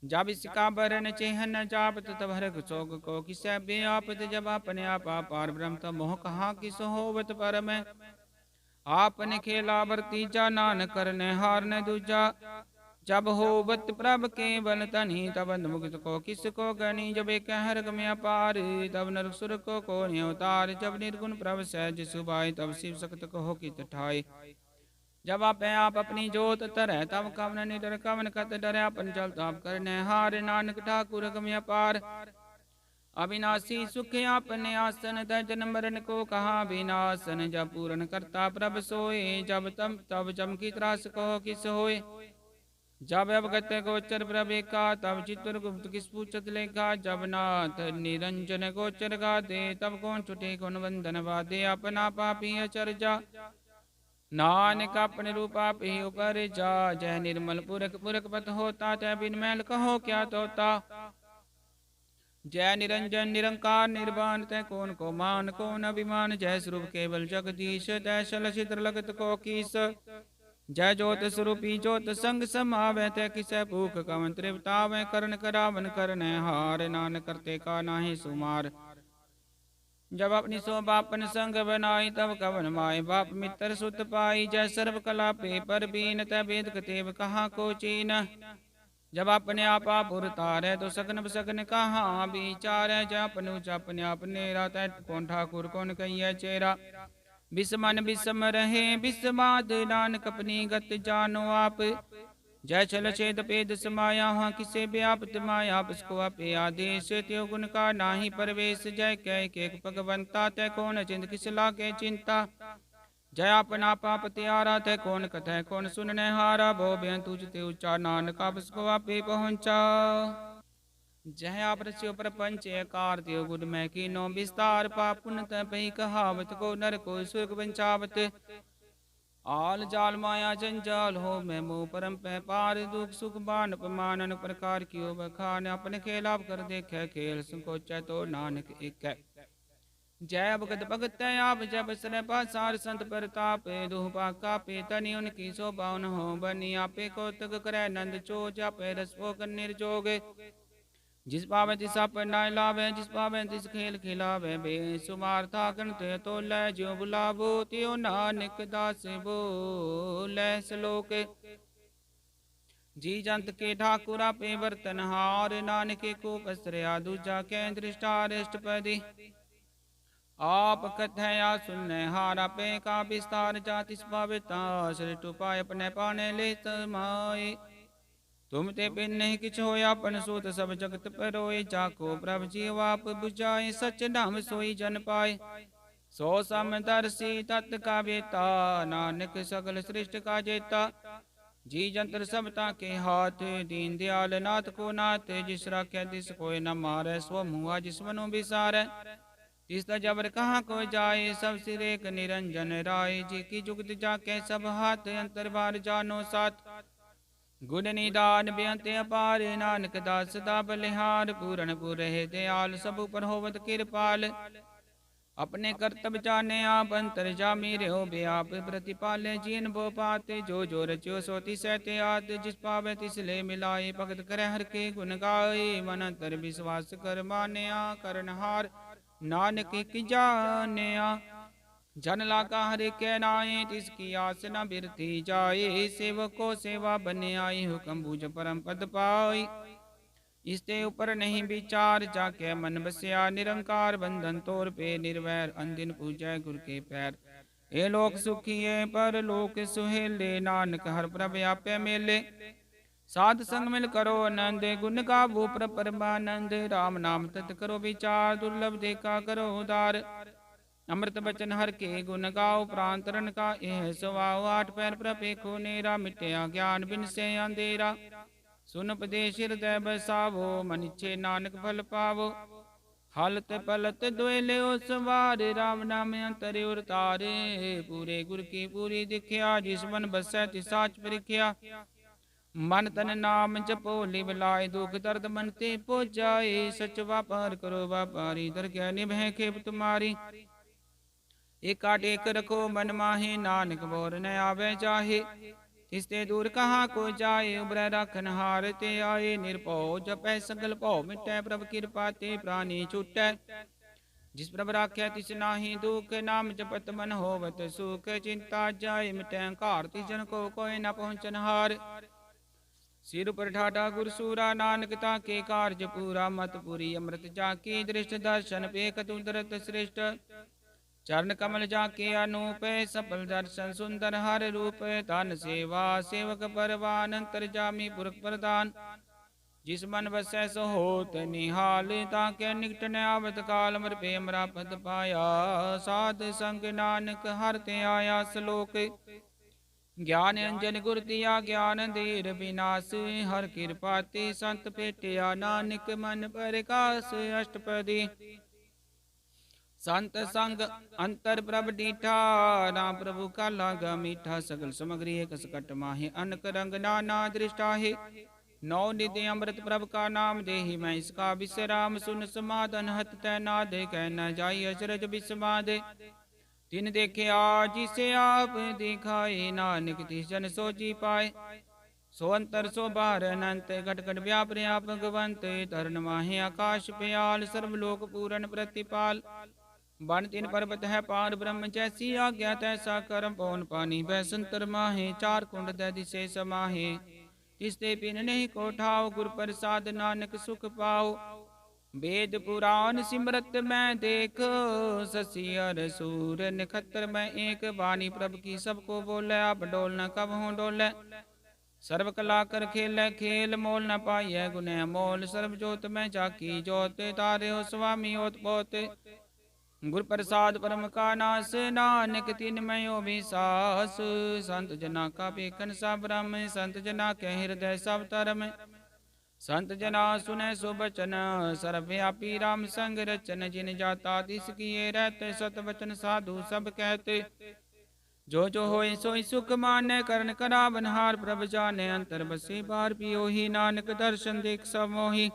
जब इसका बरन चेहन जापत, तब हरक शोक को किसे व्यापत। जब अपने आप पार ब्रह्म, तब मोह कहाँ किस होवत पर में। आपने खेला भरतीजा, नानक करने हार न दूजा। जब होवत प्रभ के बल तनी, तब मुक्त को किसको गनी। जब एक हर में अपार, तब नर सुर को अवतार। जब निर्गुण प्रभ सहज सुभाय, तब शिव सक्त को कित ठाय। जब आप अपनी जोत तरह, तब कवन निडर कवन कत डर। अपन चल ताप करने हार, नानक ठाकुर गम अपार। अविनाशी सुख आपने आसन, तय जन्म मरण को कहा विनाशन। जब पूर्ण करता प्रभ सोए, जब तब चमकी त्रास को किस होए। जब अवगत गोचर प्रभे का, तब चित्र गुप्त किस पूछत लेखा। जब नाथ निरंजन गोचर गा दे, तब कौन छुटे कौन बंधन बाधे। अपना पापी चर्चा, नानक अपने रूप आप ही ऊपर जा। जय निर्मल पुरख पुरख पत होता, तय बिन मैल कहो क्या तोता। जय निरंजन निरंकार निर्वाण, तय कौन को मान कौन अभिमान। जय स्वरूप केवल जगदीश, तय सल चित्र लगत को कीस। जय ज्योत स्वरूपी ज्योत संग समावै, तय किसै भूख कवन त्रिवतावै। करण करावन करने हार, नानक करते का नाहि सुमार। जब अपनी सो बापन संग बनाई, तब कवन माय बाप मित्र सुत पाई। जय सर्व कला पे पर बीन, तय वेद कतेव कहाँ को चीन। जब अपने आप उतारे, तो सकन बसकन कहाँ विचार। जय अपनु अपने अपने रात, कौन ठाकुर कौन कहिए चेरा। बिस्मन बिस्म रहे बिस्माद, नानक अपनी गत जानो आप। जय छल छेद पेद समाया, हाँ किसे व्याप्त माया। उसको अपे आदेश, त्यो गुण का नाही परवेश। जय कह के भगवंता, तय कौन चिंत किस लागे चिंता। जय अपना पाप त्यारा, तय कौन कथय कौन सुनने हारा। भो बेन तुझते उच्चा, नानक उसको आपे पहुँचा। जय आप रस्यो प्रपंच आकार, त्यो गुण मैं कीनो विस्तार। पापुन तपहि कहावत, को नर को सुर्ग बंचावत। आल जाल माया जंजाल हो, मैं मोह परम पै पार। दुख सुख बान अपमानन प्रकार कियो बखान। अपने खेल आप कर देखे, खेल संकोचै तो नानक एक। जय भगत भगत आप, जय बसरे पासार संत प्रताप। दुह पाका पे तनि, उनकी शोभा हो बनी। आपे कौतक करे नंद चोज, आपे रस पोकन निर्जोग। जिस पावे तिस आपन नाय लावे, जिस पावे तिस खेल खिलावे। बेसुमार था गणत तो लै, ज्यो बुलावो त्यो नानक दास बोले सलोक। जी जंत के ठाकुर आपे बर्तन हार, नानके को पसरया दूजा के दृष्टारिष्टपदी। आप कथया सुनने हारा, पे का विस्तार जातिस पाविता। सृष्टु पाय अपने पाने ले समाए। तुम ते बिन नहीं किछ होया, अपन सूत सब जगत परोए। जाको प्रभ जीव आप बुझाए, सच नाम सोई जन पाए। सो समदर्शी तत् का बेता, नानक सगल सृष्टि का जेता। जी जंतर सबता के हाथ, दीन दयाल नाथ को नाथ। जिस राख्या तिस कोई न मारे, स्व मुआ जिस मनु बिसारे। तिस जबर कहाँ को जाए, सब सिर एक निरंजन राय। जी की जुगत जाके सब हाथ, अंतर बार जानो साथ। गुण निदान बेअंत अपार, नानक दास सदा बलिहार। पूरन पुर है दयाल, सब पर होवत कृपाल। अपने कर्तव्य जाने आप, अंतर जामी रहो व्याप। प्रतिपाले जीन बो पाते, जो जो रच्यो सोति सहते आत। जिस पावे तिस ले मिलाए, भगत करे हर के गुण गाए। मन अंतर विश्वास कर मानया, करनहार नानक की जानिया। जन लागा हरे के नाए, तिसकी आस न बिरथी जाए। सेवको सेवा बने आई, हुक्म बूझ परम पद पाई। इसते ऊपर नहीं विचार, जाके मन बसया निरंकार। बंधन तोर पे निर्वैर, अंदिन पूजय गुर के पैर। ए लोक सुखिए पर लोक सुहेले, नानक हर प्रभ आपे मेले। साध संग मिल करो आनंद, गुण गावो प्रभ परमानंद। राम नाम तत् करो विचार, दुर्लभ देखा करो उदार। अमृत बचन हर के गुण गाओ, प्रांतरण का यह स्वभाव। आठ पैर प्रपेखो नेरा, मिटया ज्ञान बिन से अंधेरा। सुन उपदेश हृदय बसावो, मनिच्छे नानक फल पावो। हलत पलत दुएले सवार, राम नाम अंतर उतारे। पूरे गुर की पूरी दिखिया, जिस मन बसै तिस साच परिख्या। मन तन नाम जपो लिव लाए, दुख दर्द मन ते पो जाए। सच व्यापार करो व्यापारी, दर क्या निभे खेप तुम्हारी। एका टेक रखो मन माहे, नानक बोर न आवे जाहे। तिसते दूर कहाँ को जाए, उबरै राखन हार ते आए। निर्भौ जपै सगल भौ मिटै, प्रभ कृपा ते प्राणी छूटै। जिस प्रभ राख्या तिस नाहि दुख, नाम जपत मन होवत सुख। चिंता जाय मिटै कार, तिस जन को कोय न पहुँचन हार। सिर पर ठाठा गुरसूरा, नानक ताके कार्य पूरा। मत पूरी अमृत जाकी, दृष्ट दर्शन पेखत उदरत श्रेष्ठ। चरण कमल जाके अनूप, सफल दर्शन सुंदर हर रूप। धन सेवा सेवक परवान, अंतर जामी पुरख प्रदान। जिस मन बसै सो होत निहाल, ताके निकट न आवत काल। अमर पे अमरा पद पाया, साध संग नानक हर ते आया सलोक। ज्ञान अंजन गुर दिया, ज्ञान देर विनाश। हर कृपा ते संत पेटिया, नानक मन प्रकाश। अष्टपदी संत संग अंतर प्रभ डीठा, नाम प्रभु का लागा मीठा। सगल समग्री एक सकट माहे, अनक रंग नाना दृष्टा है। नौ निधि अमृत प्रभ का नाम, देहि मैं इसका विश्राम। सुन समाधन हत तैनाद, कह न जाई अचरज विस्माद। तिन देखे जिसे आप दिखाए, नानक तिस जन सो जी पाए। सो अंतर सो बाहर अनंत, घट घट व्याप आप भगवंत। तरण माहे आकाश प्याल, सर्वलोक पूरन प्रतिपाल। बन तीन पर्वत है पार, ब्रह्म जैसी आज्ञा तैसा करम। पवन पानी बैसंतर माहे, चार कुंड दै दिसे समाहे। तिसते पिन नहीं को ठाओ, गुर प्रसाद नानक सुख पाओ। वेद पुराण सिमरत मैं देख, शशि अर सूर नक्षत्र मैं एक। वाणी प्रभ की सबको बोले, आप डोल न कब हूँ डोले। सर्व कला कर खेल खेल, मोल न पाइय गुने मोल। सर्व जोत में जाकी जोत, तारे हो स्वामी ओत पोत। गुर प्रसाद परम का नास, नानक तिन मयो विसास। संत जना का पेखन सब ब्रह्म, संत जना के हृदय सब धर्म। संत जना सुने सो बचन, सर्वव्यापी राम संग रचन। जिन जाता तिस किए रहते, सत वचन साधु सब कहते। जो जो होए सोई सुख माने, करण करावन हार प्रभ जाने। अंतर बसे बार पियो ही, नानक दर्शन देख सब मोहि।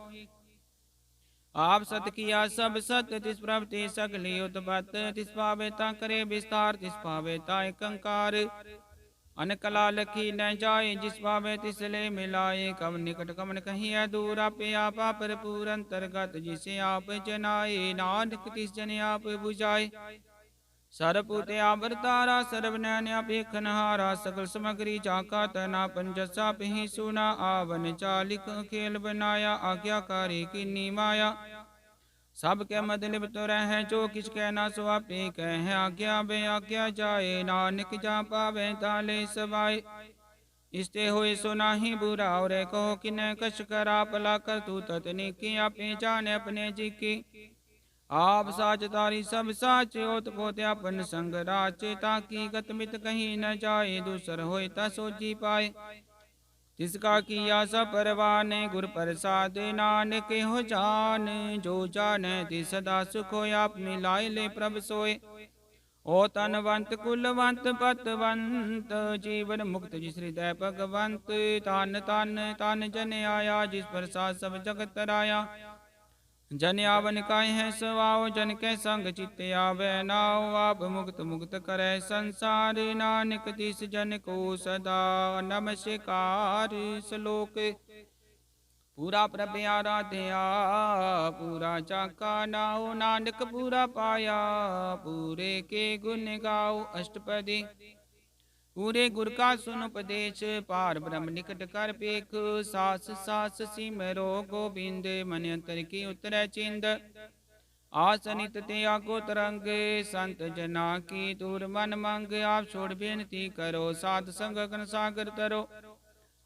आप सत किया सब सत, तिस प्रभ ते सगली उत्पत। तिस पावे ता करे विस्तार, तिस पावे ता कंकार। अनकला लखी न जाए, जिस पावे तिस ले मिलाए। कम निकट कमन कहिए दूर, आपे आपा पर पूर अंतर्गत। जिसे आप जनाए, नानक तिस जन आप बुझाए। सरपुते आवरतारा, सर्वनैन अपेखन हारा। सकल समग्री चाका तना, पंजसा ही सुना। आवन चालिक खेल बनाया, आज्ञाकारी की माया। सब के मद लिप्त रहे, जो किस कहना सो आपे कह। आज्ञा बे आज्ञा जाए, नानक जा पावे ताले सवाए। इसते हुए सो नाही बुरा, और कहो कि न कश करा। पला कर तू ततनी की, आपे जाने अपने जी की। आप साच तारी सब साच, ओत पोते अपन संग राचे। ताकि गतमित कहीं न जाए, दूसर होए ता सोची पाए। तिसका किया सब परवाने, गुर प्रसाद नानक हो जान। जो जाने तिस सदा सुख होय, आप मिलाए ले प्रभ सोए। ओ तनवंत कुलवंत पतवंत, जीवन मुक्त जिस हृदय भगवंत। तान तान तान जन आया, जिस प्रसाद सब जगत तराया। जन आवन काय है सवाओ, जन के संग चित्त आवे नाओ। आप मुक्त मुक्त करे संसार, नानक तिस जन को सदा नमस्कार। श्लोक पूरा प्रभ आराध्या, पूरा चाका नाओ। नानक पूरा पाया, पूरे के गुण गाओ। अष्टपदी पूरे गुर का सुन उपदेश, पार ब्रह्म निकट कर पेख। सास सास सिमरो गोबिंद, मन अंतर की उतरै चिंद। आसनित ते आगो तरंग, संत जना की दूर मन मंग। आप छोड़ बेनती करो, साध संग गण सागर तरो।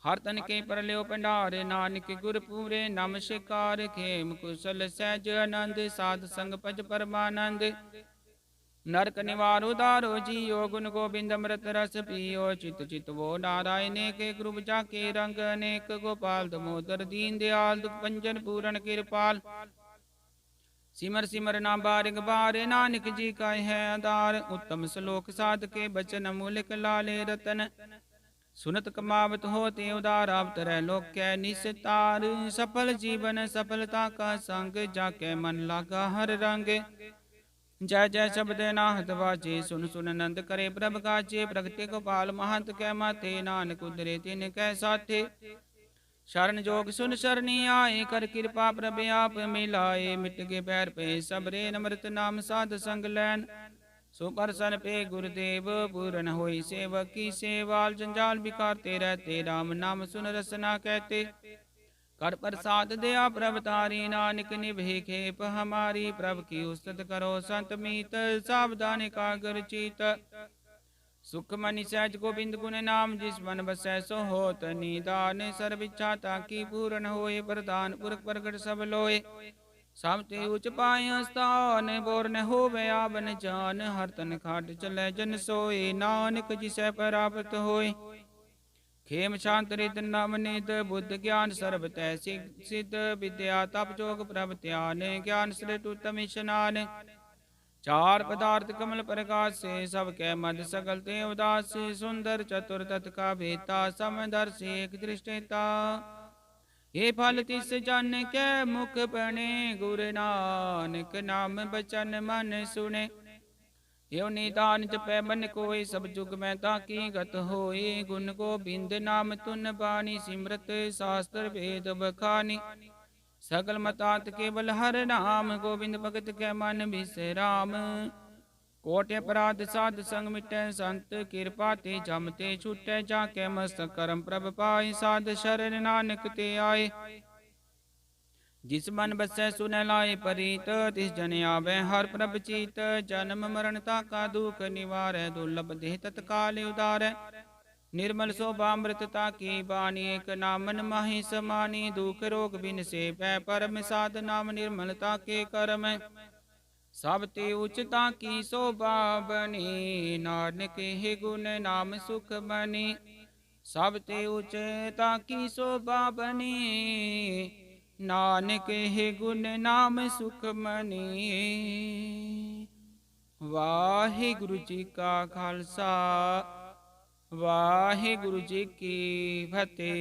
हर तन के परल्यो भंडार, नानक गुर पूरे नमस्कार। खेम कुशल सहज आनंद, साध संग भज परमानंद। नरक निवार उदारो जियो, गुण गोविंद अमृत रस पियो। चित चित वो नारायण के, गुरु जाके रंग अनेक। गोपाल दमोदर दीन दयाल, दुख भंजन पूरण कृपाल। सिमर सिमर ना बारिक बार, नानक जी का है आधार। उत्तम श्लोक साध के बचन, मूलिक लाले रतन। सुनत कमावत होते उदार, आप तरह लोक कै निस्तार। सफल जीवन सफलता का संग, जाके मन लागा हर रंग। जय जय शब्द नाहत वाचे, सुन सुन नंद करे प्रभ गाचे। प्रगति गोपाल महंत कै माथे, नानक उदरे तिन कै साथे। शरण जोग सुन शरणी आए, कर कृपा प्रभ आप मिलाए। मिट के पैर पे सबरे नमृत नाम साध संग लैन। सो परसन पे गुरुदेव पूरन होई सेवक की सेवाल। जंजाल बिकारते रहते, राम नाम सुन रसना कहते। कर प्रसाद दया प्रभ तारी, नानक निभे खेप हमारी। प्रभ की उस्तत करो संत मीत, सावधान कागर चीत। सुख मनि सहज गोविंद गुण नाम, जिस मन बसै सो होत निदान। सर्व इच्छा ताकी पूर्ण होए, वरदान पुरख प्रगट सब लोए। सब ते उच पाय स्थान, बोर न होवे आवन जान। हर तन खाट चलै जन सोए, नानक जिसै प्राप्त होए। खेम शांत रित नव नित, बुद्ध ज्ञान सर्ब तै सिद्ध। विद्या तप जोग प्रभ ध्यान, ज्ञान श्रेष्ठ उत्तम स्नान। चार पदार्थ कमल प्रकाश से, सब कै मद सकल ते उदास से। सुंदर चतुर तत् का भेता, समदर्शी एक दृष्टिता। ये फल तिस जन कै मुख बने, गुरु नानक नाम बचन मन सुने। यो निदान जपै मन कोय, सब जुग में ताकी गत होए। गुण गोबिंद नाम तुन बानी, सिमरत शास्त्र वेद बखानी। सकल मतात केवल हर नाम, गोविंद भगत के मन विश्राम। कोटि अपराध साध संग मिटै, संत कृपा ते जमते छूटै। जाके मस्तक करम प्रभ पाए, साध शरण नानक ते आए। जिस मन बसै सुन लाए परीत, तिस जन आवे हर प्रभ चीत। जन्म मरण ताका दुख निवारै, दुर्लभ देह तत्काल उदारै। निर्मल शोभामृतता की बानी, एक नामन माहि समानी। दुख रोग बिन से पै परम, साध नाम निर्मलता के करम। सब ते उचता की शोभा बनी, नानक हे गुण नाम सुख बनी। सब ते उचता की शोभा बनी, नानक हे गुण नाम सुख बनी। वाहिगुरु जी का खालसा, वाहिगुरु जी की फतेह।